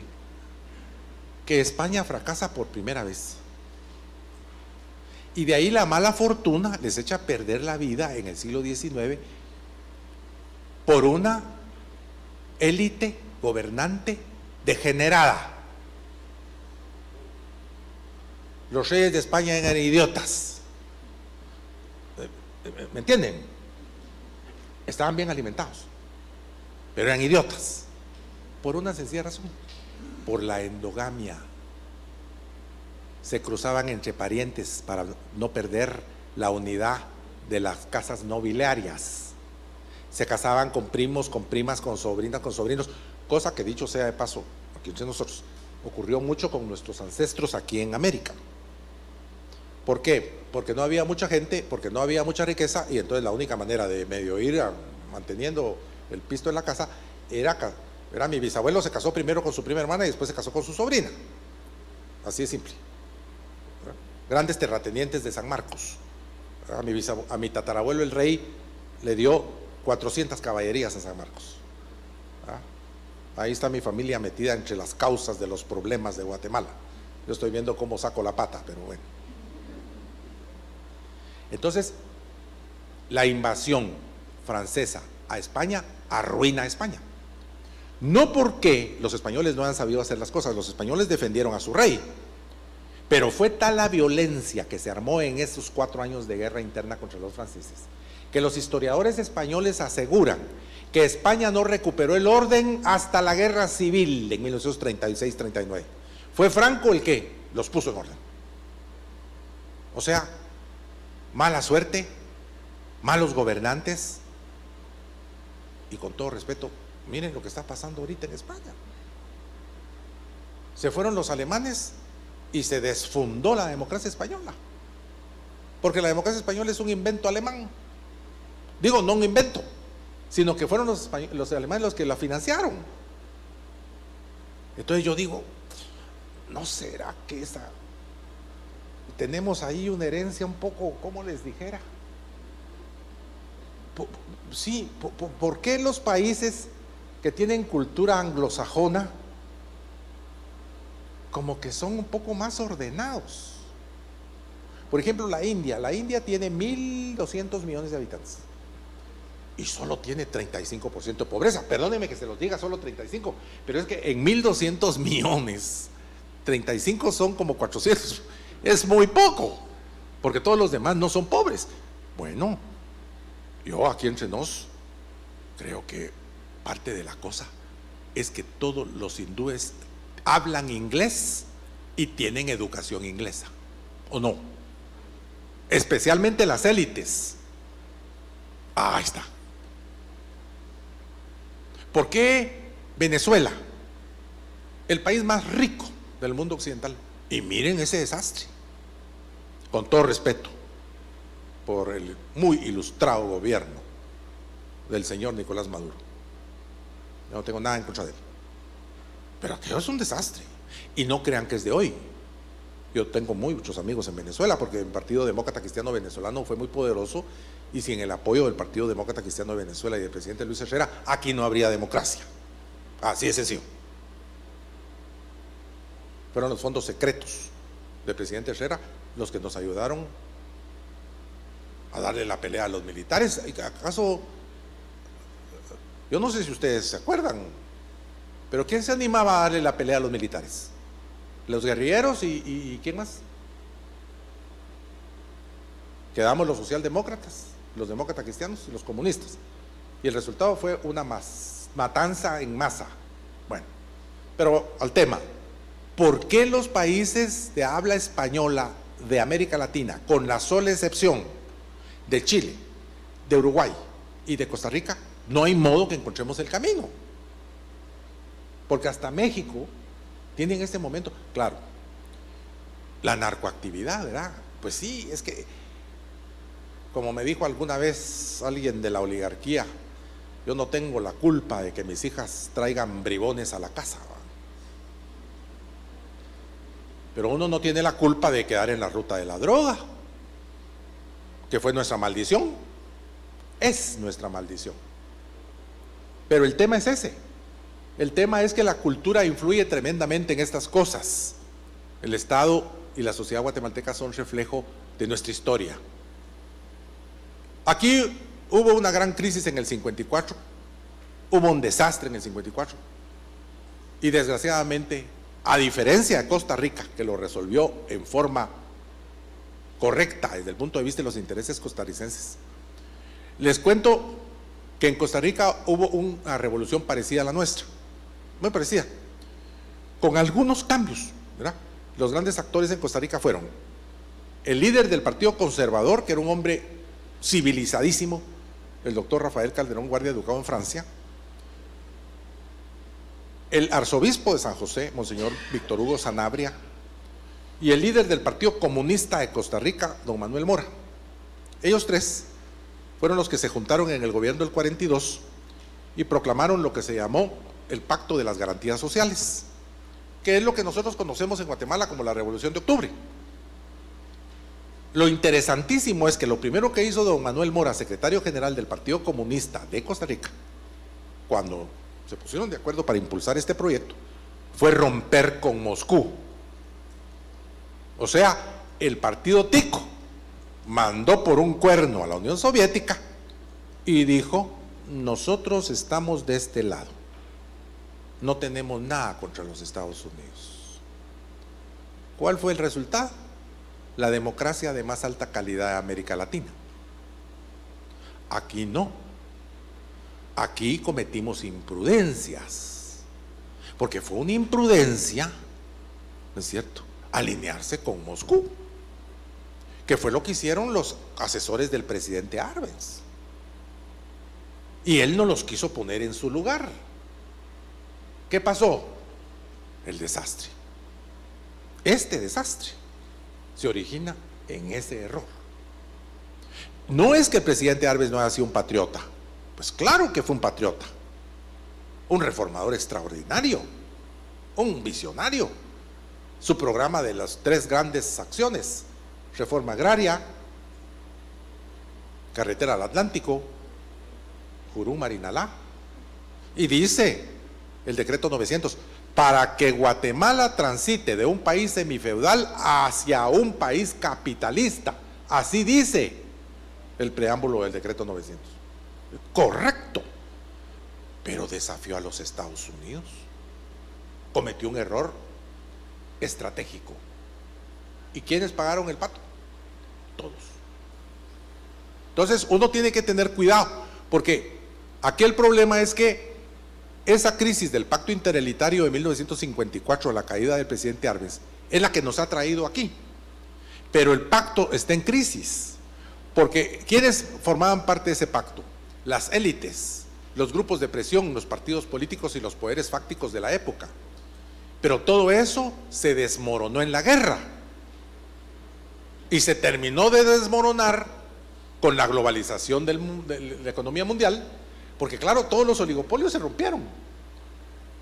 [SPEAKER 1] que España fracasa por primera vez? Y de ahí la mala fortuna les echa a perder la vida en el siglo XIX por una élite gobernante degenerada. Los reyes de España eran idiotas. ¿Me entienden? Estaban bien alimentados, pero eran idiotas. Por una sencilla razón: por la endogamia. Se cruzaban entre parientes para no perder la unidad de las casas nobiliarias. Se casaban con primos, con primas, con sobrinas, con sobrinos, cosa que, dicho sea de paso, aquí entre nosotros, ocurrió mucho con nuestros ancestros aquí en América. ¿Por qué? Porque no había mucha gente, porque no había mucha riqueza, y entonces la única manera de medio ir manteniendo el pisto en la casa era mi bisabuelo se casó primero con su prima hermana y después se casó con su sobrina. Así de simple. Grandes terratenientes de San Marcos. A mi tatarabuelo el rey le dio 400 caballerías a San Marcos. Ahí está mi familia metida entre las causas de los problemas de Guatemala. Yo estoy viendo cómo saco la pata, pero bueno. Entonces, la invasión francesa a España arruina a España. No porque los españoles no han sabido hacer las cosas, los españoles defendieron a su rey, pero fue tal la violencia que se armó en esos 4 años de guerra interna contra los franceses, que los historiadores españoles aseguran que España no recuperó el orden hasta la guerra civil en 1936-39. Fue Franco el que los puso en orden. O sea, mala suerte, malos gobernantes, y con todo respeto, miren lo que está pasando ahorita en España. Se fueron los alemanes y se desfundó la democracia española, porque la democracia española es un invento alemán. Digo, no un invento, sino que fueron los alemanes los que la financiaron. Entonces yo digo, ¿no será que tenemos ahí una herencia un poco, como les dijera? Sí, ¿por qué los países que tienen cultura anglosajona como que son un poco más ordenados? Por ejemplo, la India tiene 1.200 millones de habitantes y solo tiene 35% de pobreza. Perdónenme que se los diga, solo 35, pero es que en 1.200 millones, 35 son como 400, es muy poco, porque todos los demás no son pobres. Bueno, yo aquí entre nos creo que parte de la cosa es que todos los hindúes hablan inglés y tienen educación inglesa, ¿o no? Especialmente las élites. Ahí está. ¿Por qué Venezuela, el país más rico del mundo occidental? Y miren ese desastre, con todo respeto por el muy ilustrado gobierno del señor Nicolás Maduro. Yo no tengo nada en contra de él, pero aquello es un desastre. Y no crean que es de hoy. Yo tengo muchos amigos en Venezuela, porque el Partido Demócrata Cristiano Venezolano fue muy poderoso, y sin el apoyo del Partido Demócrata Cristiano de Venezuela y del presidente Luis Herrera, aquí no habría democracia. Así de sencillo. Fueron los fondos secretos del presidente Herrera los que nos ayudaron a darle la pelea a los militares. ¿Acaso? Yo no sé si ustedes se acuerdan, pero ¿quién se animaba a darle la pelea a los militares? Los guerrilleros y ¿quién más? Quedamos los socialdemócratas, los demócratas cristianos y los comunistas, y el resultado fue una matanza en masa. Bueno, pero al tema, ¿por qué los países de habla española de América Latina, con la sola excepción de Chile, de Uruguay y de Costa Rica, no hay modo que encontremos el camino? Porque hasta México tiene en este momento, claro, la narcoactividad, ¿verdad? Pues sí, es que, como me dijo alguna vez alguien de la oligarquía, yo no tengo la culpa de que mis hijas traigan bribones a la casa, ¿verdad? Pero uno no tiene la culpa de quedar en la ruta de la droga, que fue nuestra maldición, es nuestra maldición. Pero el tema es ese. El tema es que la cultura influye tremendamente en estas cosas. El Estado y la sociedad guatemalteca son reflejo de nuestra historia. Aquí hubo una gran crisis en el 54, hubo un desastre en el 54 y desgraciadamente, a diferencia de Costa Rica, que lo resolvió en forma correcta desde el punto de vista de los intereses costarricenses, les cuento que en Costa Rica hubo una revolución parecida a la nuestra, muy parecida, con algunos cambios, ¿verdad? Los grandes actores en Costa Rica fueron el líder del Partido Conservador, que era un hombre civilizadísimo, el doctor Rafael Calderón Guardia, educado en Francia, el arzobispo de San José, Monseñor Víctor Hugo Sanabria, y el líder del Partido Comunista de Costa Rica, don Manuel Mora. Ellos tres fueron los que se juntaron en el gobierno del 42 y proclamaron lo que se llamó el Pacto de las Garantías Sociales, que es lo que nosotros conocemos en Guatemala como la Revolución de Octubre. Lo interesantísimo es que lo primero que hizo don Manuel Mora, secretario general del Partido Comunista de Costa Rica, cuando se pusieron de acuerdo para impulsar este proyecto, fue romper con Moscú. O sea, el partido tico mandó por un cuerno a la Unión Soviética y dijo: nosotros estamos de este lado, no tenemos nada contra los Estados Unidos. ¿Cuál fue el resultado? La democracia de más alta calidad de América Latina. Aquí no. Aquí cometimos imprudencias, porque fue una imprudencia, ¿no es cierto?, alinearse con Moscú, que fue lo que hicieron los asesores del presidente Arbenz, y él no los quiso poner en su lugar. ¿Qué pasó? El desastre. Este desastre se origina en ese error. No es que el presidente Arbenz no haya sido un patriota, pues claro que fue un patriota, un reformador extraordinario, un visionario. Su programa de las 3 grandes acciones: reforma agraria, carretera al Atlántico, Jurú-Marinalá, y dice el decreto 900, para que Guatemala transite de un país semifeudal hacia un país capitalista. Así dice el preámbulo del decreto 900. Correcto, pero desafió a los Estados Unidos, cometió un error estratégico. ¿Y quiénes pagaron el pato? Todos. Entonces uno tiene que tener cuidado, porque aquí el problema es que esa crisis del pacto interelitario de 1954, la caída del presidente Arbenz, es la que nos ha traído aquí. Pero el pacto está en crisis, porque ¿quiénes formaban parte de ese pacto? Las élites, los grupos de presión, los partidos políticos y los poderes fácticos de la época. Pero todo eso se desmoronó en la guerra y se terminó de desmoronar con la globalización de la economía mundial, porque claro, todos los oligopolios se rompieron.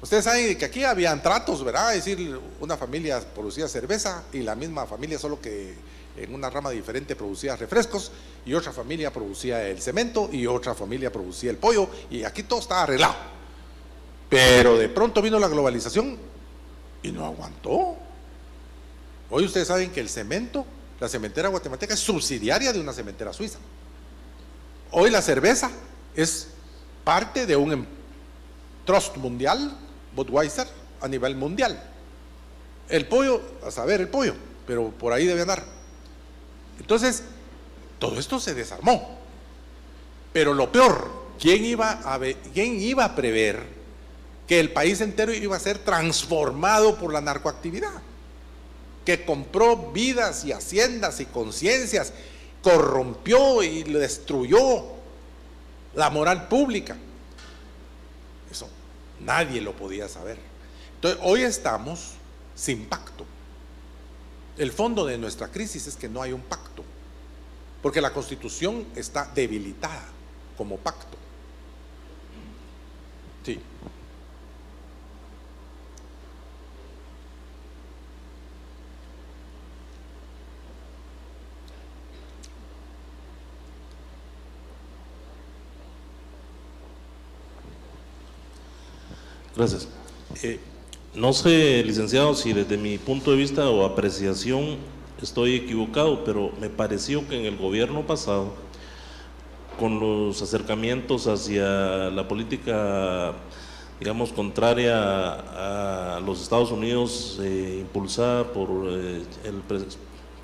[SPEAKER 1] Ustedes saben que aquí habían tratos, ¿verdad? Es decir, una familia producía cerveza y la misma familia, solo que en una rama diferente, producía refrescos, y otra familia producía el cemento y otra familia producía el pollo, y aquí todo estaba arreglado. Pero de pronto vino la globalización y no aguantó. Hoy ustedes saben que el cemento, la cementera guatemalteca es subsidiaria de una cementera suiza. Hoy la cerveza es parte de un trust mundial, Budweiser, a nivel mundial. El pollo, a saber el pollo, pero por ahí debe andar. Entonces, todo esto se desarmó. Pero lo peor, ¿quién iba a prever que el país entero iba a ser transformado por la narcoactividad? Que compró vidas y haciendas y conciencias, corrompió y destruyó la moral pública. Eso nadie lo podía saber. Entonces, hoy estamos sin pacto. El fondo de nuestra crisis es que no hay un pacto, porque la Constitución está debilitada como pacto. Sí.
[SPEAKER 2] Gracias. No sé, licenciado, si desde mi punto de vista o apreciación estoy equivocado, pero me pareció que en el gobierno pasado, con los acercamientos hacia la política, digamos, contraria a los Estados Unidos, impulsada por el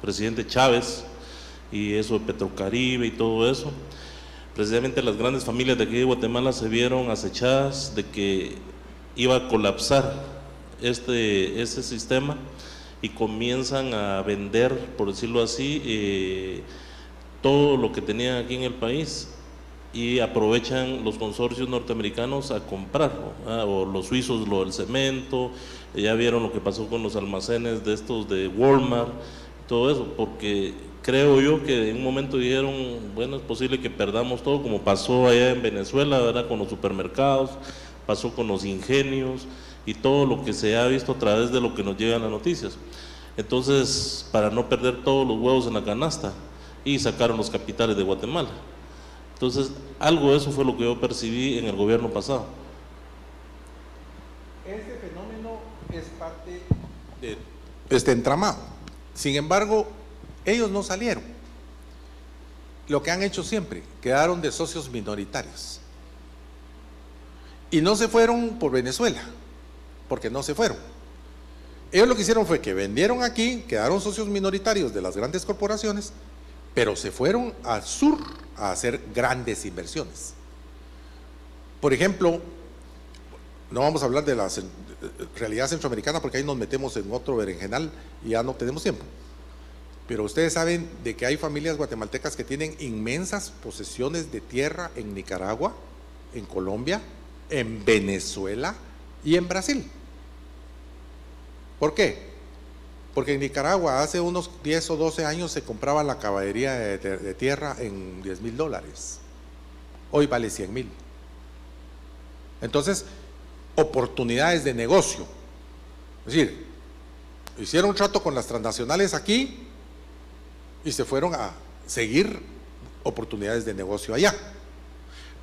[SPEAKER 2] presidente Chávez, y eso de Petrocaribe y todo eso, precisamente las grandes familias de aquí de Guatemala se vieron acechadas de que iba a colapsar ese sistema, y comienzan a vender, por decirlo así, todo lo que tenían aquí en el país, y aprovechan los consorcios norteamericanos a comprar, ¿no? O los suizos lo del cemento, ya vieron lo que pasó con los almacenes de estos de Walmart, todo eso, porque creo yo que en un momento dijeron, bueno, es posible que perdamos todo, como pasó allá en Venezuela, ¿verdad?, con los supermercados, pasó con los ingenios y todo lo que se ha visto a través de lo que nos llegan las noticias. Entonces, para no perder todos los huevos en la canasta, y sacaron los capitales de Guatemala. Entonces, algo de eso fue lo que yo percibí en el gobierno pasado.
[SPEAKER 1] Ese fenómeno es parte de este entramado. Sin embargo, ellos no salieron. Lo que han hecho siempre, quedaron de socios minoritarios. Y no se fueron por Venezuela, porque no se fueron. Ellos lo que hicieron fue que vendieron aquí, quedaron socios minoritarios de las grandes corporaciones, pero se fueron al sur a hacer grandes inversiones. Por ejemplo, no vamos a hablar de la realidad centroamericana porque ahí nos metemos en otro berenjenal y ya no tenemos tiempo. Pero ustedes saben de que hay familias guatemaltecas que tienen inmensas posesiones de tierra en Nicaragua, en Colombia, en Venezuela y en Brasil. ¿Por qué? Porque en Nicaragua hace unos 10 o 12 años se compraba la caballería de tierra en $10,000. Hoy vale 100,000. Entonces, oportunidades de negocio. Es decir, hicieron un trato con las transnacionales aquí y se fueron a seguir oportunidades de negocio allá.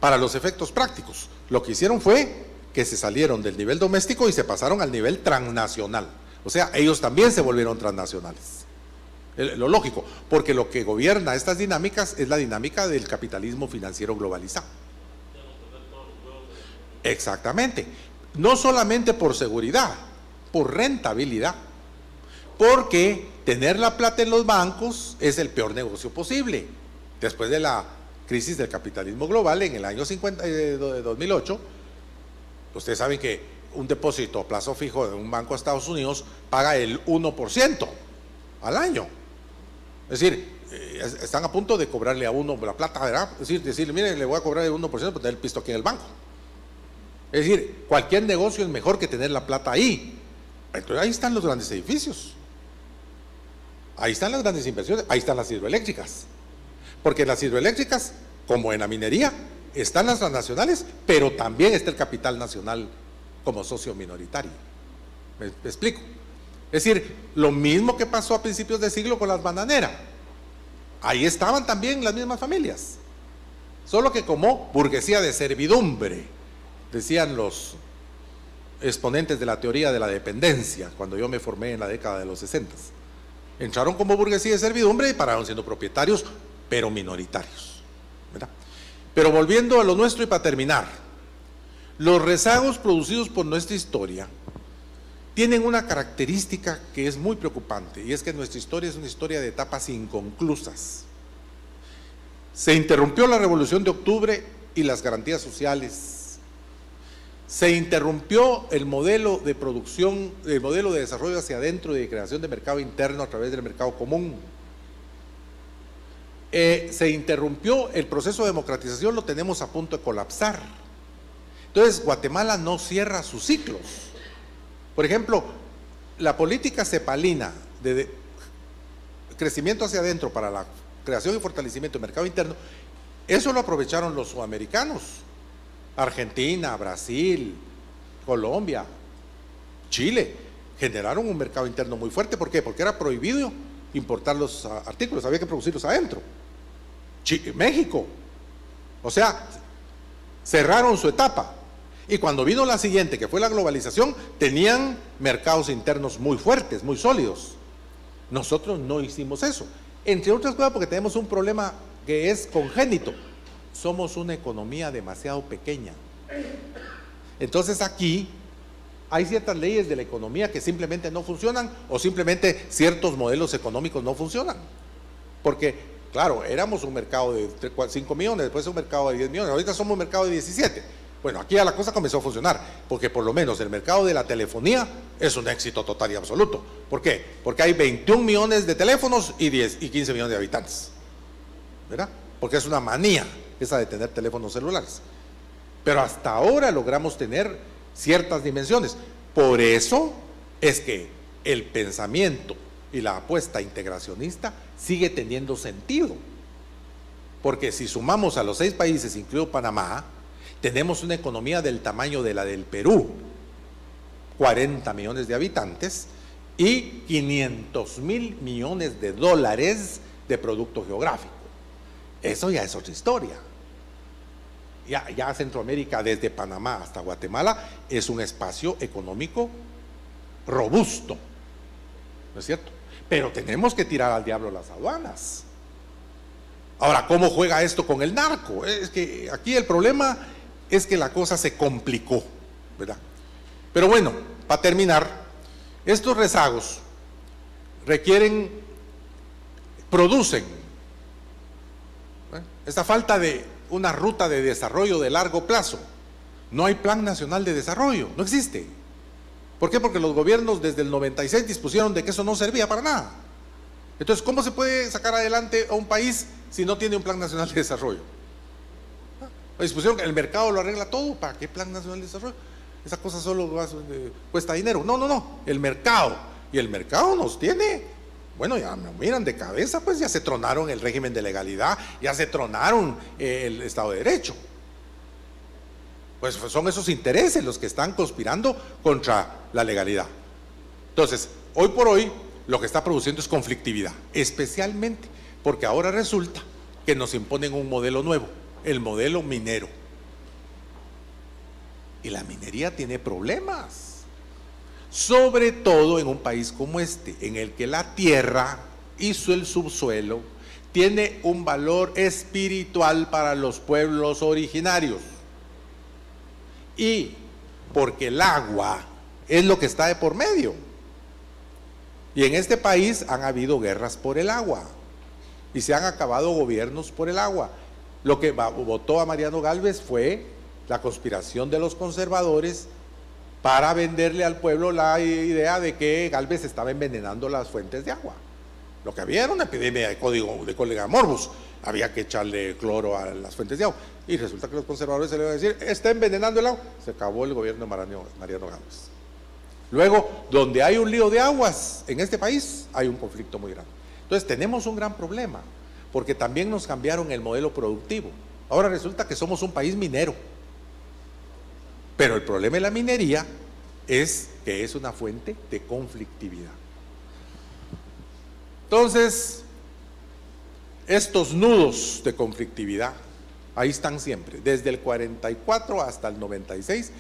[SPEAKER 1] Para los efectos prácticos, lo que hicieron fue que se salieron del nivel doméstico y se pasaron al nivel transnacional. O sea, ellos también se volvieron transnacionales. Lo lógico, porque lo que gobierna estas dinámicas es la dinámica del capitalismo financiero globalizado. Exactamente. No solamente por seguridad, por rentabilidad. Porque tener la plata en los bancos es el peor negocio posible. Después de la crisis del capitalismo global en el año 2008, ustedes saben que un depósito a plazo fijo de un banco de Estados Unidos paga el 1% al año. Es decir, están a punto de cobrarle a uno la plata, ¿verdad? Es decir, decirle, mire, le voy a cobrar el 1% por tener el pisto aquí en el banco. Es decir, cualquier negocio es mejor que tener la plata ahí. Entonces ahí están los grandes edificios, ahí están las grandes inversiones, ahí están las hidroeléctricas. Porque en las hidroeléctricas, como en la minería, están las transnacionales, pero también está el capital nacional como socio minoritario. ¿Me explico? Es decir, lo mismo que pasó a principios de siglo con las bananeras. Ahí estaban también las mismas familias, solo que como burguesía de servidumbre, decían los exponentes de la teoría de la dependencia, cuando yo me formé en la década de los 60. Entraron como burguesía de servidumbre y pararon siendo propietarios, pero minoritarios, ¿verdad? Pero volviendo a lo nuestro y para terminar, los rezagos producidos por nuestra historia tienen una característica que es muy preocupante, y es que nuestra historia es una historia de etapas inconclusas. Se interrumpió la Revolución de Octubre y las garantías sociales. Se interrumpió el modelo de producción, el modelo de desarrollo hacia adentro y de creación de mercado interno a través del mercado común. Se interrumpió el proceso de democratización, lo tenemos a punto de colapsar. Entonces, Guatemala no cierra sus ciclos. Por ejemplo, la política cepalina de crecimiento hacia adentro para la creación y fortalecimiento del mercado interno, eso lo aprovecharon los sudamericanos. Argentina, Brasil, Colombia, Chile, generaron un mercado interno muy fuerte. ¿Por qué? Porque era prohibido importar los artículos, había que producirlos adentro. México, o sea, cerraron su etapa. Y cuando vino la siguiente, que fue la globalización, tenían mercados internos muy fuertes, muy sólidos. Nosotros no hicimos eso. Entre otras cosas porque tenemos un problema que es congénito. Somos una economía demasiado pequeña. Entonces aquí hay ciertas leyes de la economía que simplemente no funcionan, o simplemente ciertos modelos económicos no funcionan. Porque, claro, éramos un mercado de 5 millones, después un mercado de 10 millones, ahorita somos un mercado de 17. Bueno, aquí ya la cosa comenzó a funcionar, porque por lo menos el mercado de la telefonía es un éxito total y absoluto. ¿Por qué? Porque hay 21 millones de teléfonos y 15 millones de habitantes, ¿verdad? Porque es una manía esa de tener teléfonos celulares. Pero hasta ahora logramos tener ciertas dimensiones. Por eso es que el pensamiento y la apuesta integracionista sigue teniendo sentido. Porque si sumamos a los 6 países, incluido Panamá, tenemos una economía del tamaño de la del Perú, 40 millones de habitantes y 500.000 millones de dólares de producto geográfico. Eso ya es otra historia. Ya Centroamérica, desde Panamá hasta Guatemala, es un espacio económico robusto, ¿no es cierto? Pero tenemos que tirar al diablo las aduanas. Ahora, ¿cómo juega esto con el narco? Es que aquí el problema es que la cosa se complicó, ¿verdad? Pero bueno, para terminar, estos rezagos producen esta falta de una ruta de desarrollo de largo plazo. No hay plan nacional de desarrollo, no existe. ¿Por qué? Porque los gobiernos desde el 96 dispusieron de que eso no servía para nada. Entonces, ¿cómo se puede sacar adelante a un país si no tiene un plan nacional de desarrollo? Dispusieron que el mercado lo arregla todo. ¿Para qué plan nacional de desarrollo? Esa cosa solo cuesta dinero. No, el mercado. Y el mercado nos tiene... Bueno, ya me miran de cabeza, pues ya se tronaron el régimen de legalidad, ya se tronaron el Estado de Derecho. Pues son esos intereses los que están conspirando contra la legalidad. Entonces, hoy por hoy, lo que está produciendo es conflictividad, especialmente porque ahora resulta que nos imponen un modelo nuevo, el modelo minero. Y la minería tiene problemas. Sobre todo en un país como este, en el que la tierra y el subsuelo tiene un valor espiritual para los pueblos originarios. Y porque el agua es lo que está de por medio. Y en este país han habido guerras por el agua. Y se han acabado gobiernos por el agua. Lo que votó a Mariano Gálvez fue la conspiración de los conservadores para venderle al pueblo la idea de que Gálvez estaba envenenando las fuentes de agua. Lo que había era una epidemia de cólera morbus, había que echarle cloro a las fuentes de agua, y resulta que los conservadores se le iban a decir, está envenenando el agua. Se acabó el gobierno de Mariano Gálvez. Luego, donde hay un lío de aguas en este país, hay un conflicto muy grande. Entonces tenemos un gran problema, porque también nos cambiaron el modelo productivo. Ahora resulta que somos un país minero. Pero el problema de la minería es que es una fuente de conflictividad. Entonces, estos nudos de conflictividad, ahí están siempre, desde el 44 hasta el 96,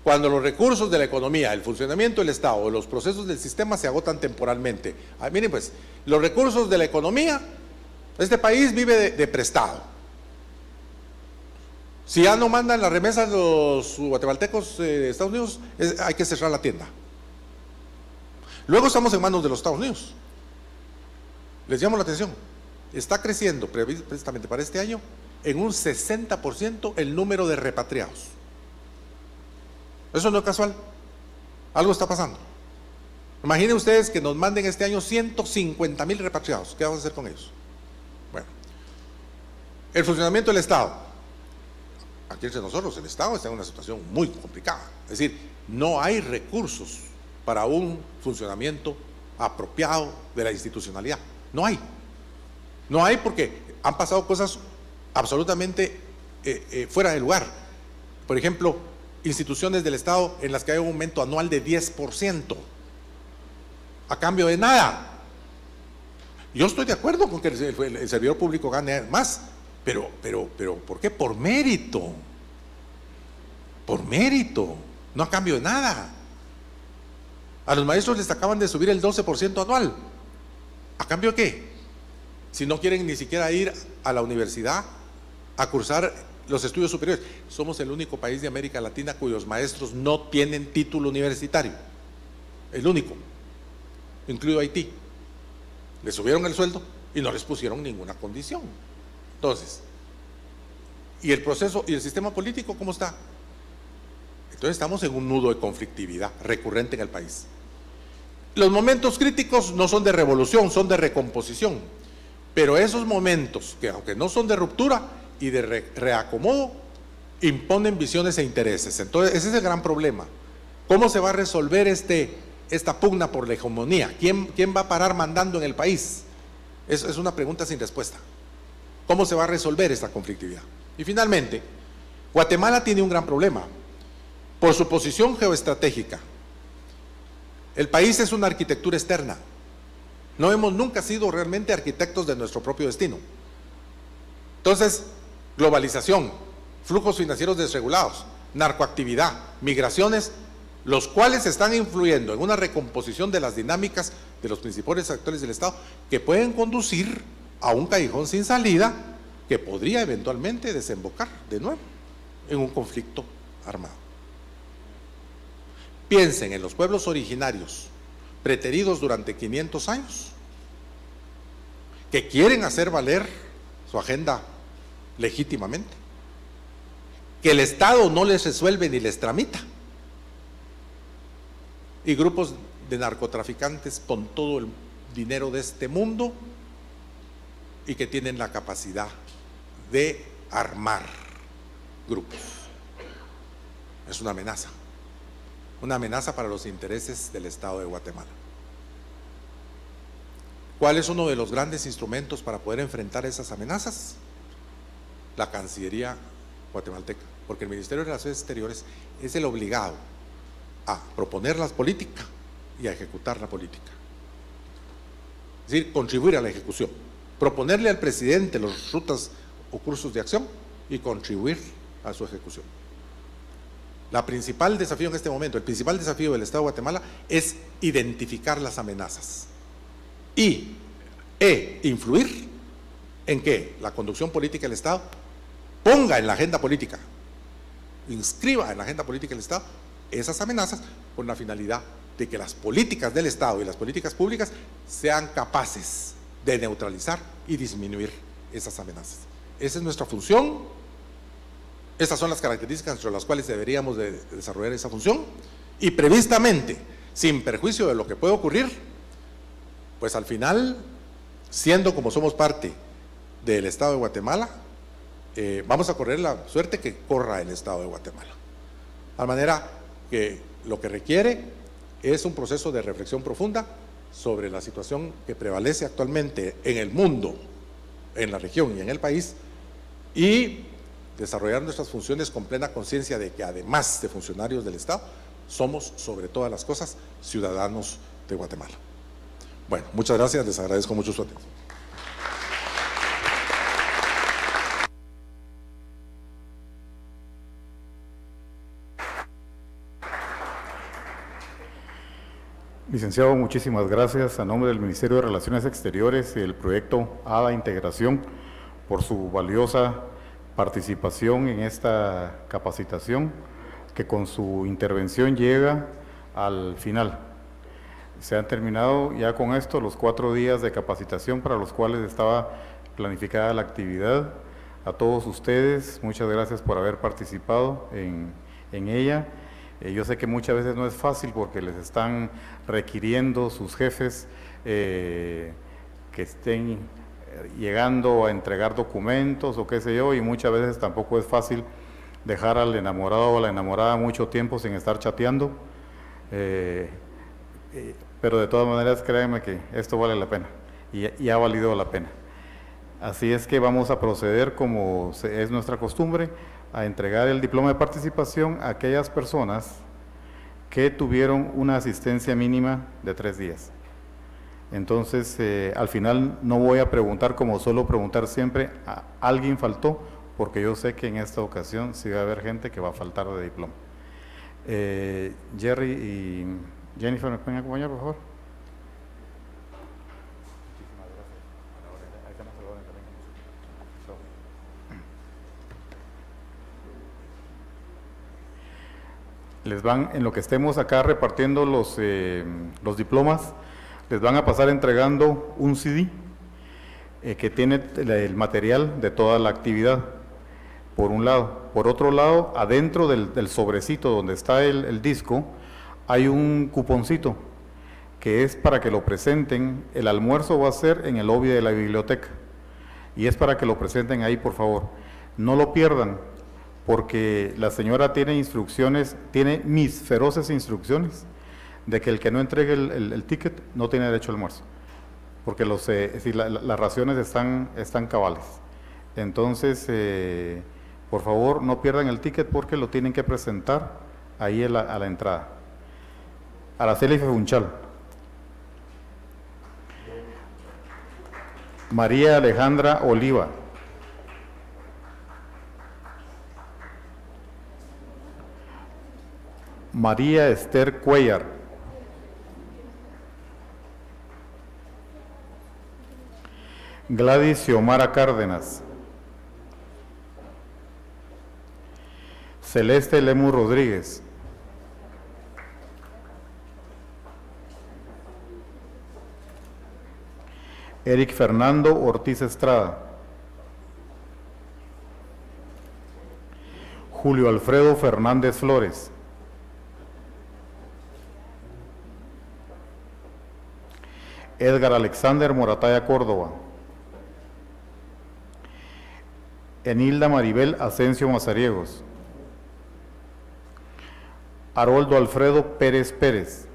[SPEAKER 1] cuando los recursos de la economía, el funcionamiento del Estado, los procesos del sistema se agotan temporalmente. Miren pues, los recursos de la economía, este país vive de prestado. Si ya no mandan las remesas los guatemaltecos de Estados Unidos, hay que cerrar la tienda. Luego estamos en manos de los Estados Unidos. Les llamo la atención, está creciendo precisamente para este año en un 60% el número de repatriados. Eso no es casual, algo está pasando. Imaginen ustedes que nos manden este año 150,000 repatriados. ¿Qué vamos a hacer con ellos? Bueno, el funcionamiento del Estado. Aquí entre nosotros, el Estado está en una situación muy complicada. Es decir, no hay recursos para un funcionamiento apropiado de la institucionalidad. No hay. No hay porque han pasado cosas absolutamente fuera de lugar. Por ejemplo, instituciones del Estado en las que hay un aumento anual de 10%, a cambio de nada. Yo estoy de acuerdo con que el servidor público gane más, pero ¿por qué? Por mérito. por mérito, no a cambio de nada. A los maestros les acaban de subir el 12% anual. ¿A cambio de qué? Si no quieren ni siquiera ir a la universidad a cursar los estudios superiores. Somos el único país de América Latina cuyos maestros no tienen título universitario. El único, incluido Haití. Les subieron el sueldo y no les pusieron ninguna condición. Entonces, ¿y el proceso y el sistema político cómo está? Entonces estamos en un nudo de conflictividad recurrente en el país. Los momentos críticos no son de revolución, son de recomposición. Pero esos momentos, que aunque no son de ruptura y de reacomodo, imponen visiones e intereses. Entonces ese es el gran problema. ¿Cómo se va a resolver esta pugna por la hegemonía? ¿Quién va a parar mandando en el país? Es una pregunta sin respuesta. ¿Cómo se va a resolver esta conflictividad? Y finalmente, Guatemala tiene un gran problema. Por su posición geoestratégica, el país es una arquitectura externa. No hemos nunca sido realmente arquitectos de nuestro propio destino. Entonces, globalización, flujos financieros desregulados, narcoactividad, migraciones, los cuales están influyendo en una recomposición de las dinámicas de los principales actores del Estado, que pueden conducir a un callejón sin salida que podría eventualmente desembocar de nuevo en un conflicto armado. Piensen en los pueblos originarios preteridos durante 500 años, que quieren hacer valer su agenda legítimamente, que el Estado no les resuelve ni les tramita, y grupos de narcotraficantes con todo el dinero de este mundo y que tienen la capacidad de armar grupos. Es una amenaza para los intereses del Estado de Guatemala. ¿Cuál es uno de los grandes instrumentos para poder enfrentar esas amenazas? La Cancillería guatemalteca, porque el Ministerio de Relaciones Exteriores es el obligado a proponer la política y a ejecutar la política. Es decir, contribuir a la ejecución, proponerle al presidente las rutas o cursos de acción y contribuir a su ejecución. El principal desafío en este momento, el principal desafío del Estado de Guatemala es identificar las amenazas y influir en que la conducción política del Estado ponga en la agenda política, inscriba en la agenda política del Estado esas amenazas con la finalidad de que las políticas del Estado y las políticas públicas sean capaces de neutralizar y disminuir esas amenazas. Esa es nuestra función. Estas son las características entre las cuales deberíamos de desarrollar esa función, y previstamente, sin perjuicio de lo que puede ocurrir, pues al final, siendo como somos parte del Estado de Guatemala, vamos a correr la suerte que corra el Estado de Guatemala. De manera que lo que requiere es un proceso de reflexión profunda sobre la situación que prevalece actualmente en el mundo, en la región y en el país, y desarrollar nuestras funciones con plena conciencia de que además de funcionarios del Estado, somos sobre todas las cosas ciudadanos de Guatemala. Bueno, muchas gracias, les agradezco mucho su atención.
[SPEAKER 3] Licenciado, muchísimas gracias a nombre del Ministerio de Relaciones Exteriores y del proyecto ADA Integración por su valiosa participación en esta capacitación, que con su intervención llega al final. Se han terminado ya con esto los 4 días de capacitación para los cuales estaba planificada la actividad. A todos ustedes, muchas gracias por haber participado en ella. Yo sé que muchas veces no es fácil porque les están requiriendo sus jefes que estén llegando a entregar documentos o qué sé yo, y muchas veces tampoco es fácil dejar al enamorado o a la enamorada mucho tiempo sin estar chateando, pero de todas maneras créanme que esto vale la pena y ha valido la pena. Así es que vamos a proceder como es nuestra costumbre, a entregar el diploma de participación a aquellas personas que tuvieron una asistencia mínima de 3 días. Entonces, al final no voy a preguntar como suelo preguntar siempre, ¿alguien faltó porque yo sé que en esta ocasión sí va a haber gente que va a faltar de diploma. Jerry y Jennifer, ¿me pueden acompañar, por favor? Les van, en lo que estemos acá repartiendo los diplomas, les van a pasar entregando un CD que tiene el material de toda la actividad, por un lado. Por otro lado, adentro del sobrecito donde está el disco, hay un cuponcito que es para que lo presenten. El almuerzo va a ser en el lobby de la biblioteca y es para que lo presenten ahí, por favor. No lo pierdan, porque la señora tiene instrucciones, tiene mis feroces instrucciones de que el que no entregue el ticket no tiene derecho al almuerzo, porque las raciones están cabales. Entonces, por favor, no pierdan el ticket porque lo tienen que presentar ahí a la entrada. Araceli Fefunchal. María Alejandra Oliva. María Esther Cuellar. Gladys Xiomara Cárdenas. Celeste Lemus Rodríguez. Eric Fernando Ortiz Estrada. Julio Alfredo Fernández Flores. Edgar Alexander Morataya Córdoba. Enilda Maribel Asensio Mazariegos. Haroldo Alfredo Pérez Pérez.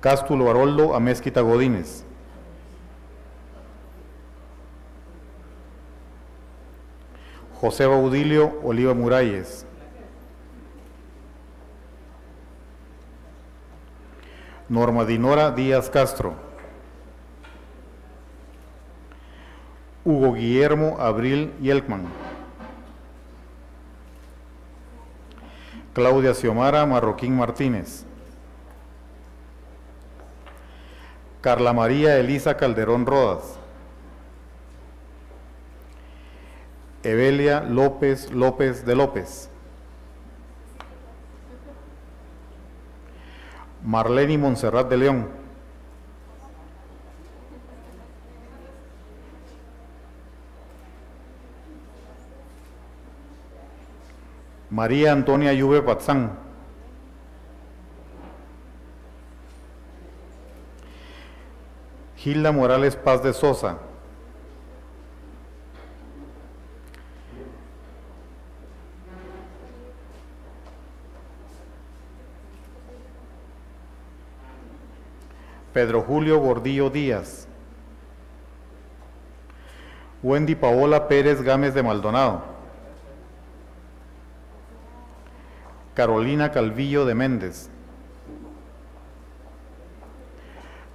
[SPEAKER 3] Cástulo Haroldo Amezquita Godínez. José Baudilio Oliva Muralles. Norma Dinora Díaz Castro. Hugo Guillermo Abril Yelkman. Claudia Xiomara Marroquín Martínez. Carla María Elisa Calderón Rodas. Evelia López López de López. Marlene Montserrat de León. María Antonia Yuve Patzán. Gilda Morales Paz de Sosa. Pedro Julio Gordillo Díaz. Wendy Paola Pérez Gámez de Maldonado. Carolina Calvillo de Méndez.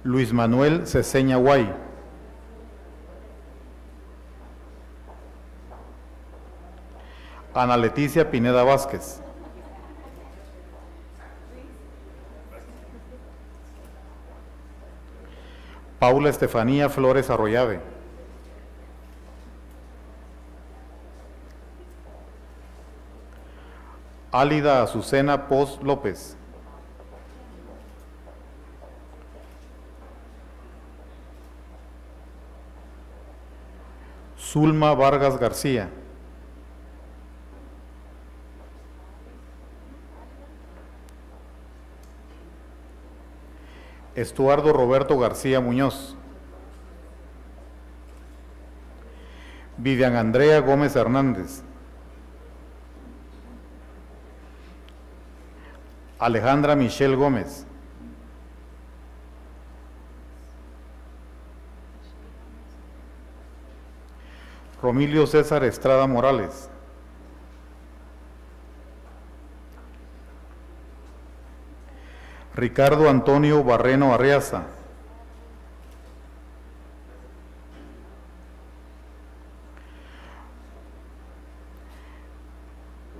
[SPEAKER 3] Luis Manuel Ceseña Guay. Ana Leticia Pineda Vázquez. Paula Estefanía Flores Arroyave. Álida Azucena Poz López. Zulma Vargas García. Estuardo Roberto García Muñoz. Vivian Andrea Gómez Hernández. Alejandra Michelle Gómez. Romilio César Estrada Morales. Ricardo Antonio Barreno Arriaza.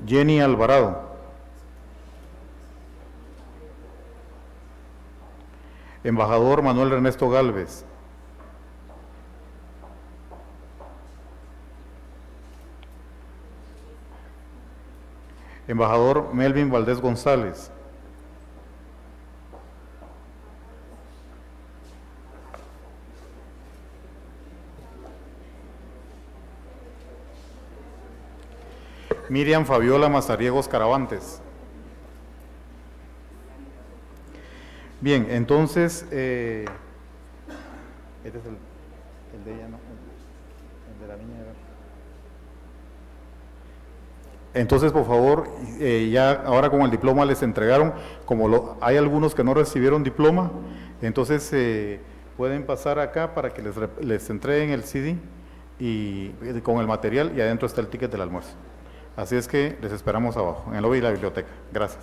[SPEAKER 3] Jenny Alvarado. Embajador Manuel Ernesto Galvez. Embajador Melvin Valdés González. Miriam Fabiola Mazariegos Caravantes. Bien, entonces, este es el de ella, ¿no? El de la niña. Entonces, por favor, ya ahora con el diploma les entregaron, como hay algunos que no recibieron diploma, entonces pueden pasar acá para que les entreguen el CD y con el material, y adentro está el ticket del almuerzo. Así es que les esperamos abajo, en el lobby de la biblioteca. Gracias.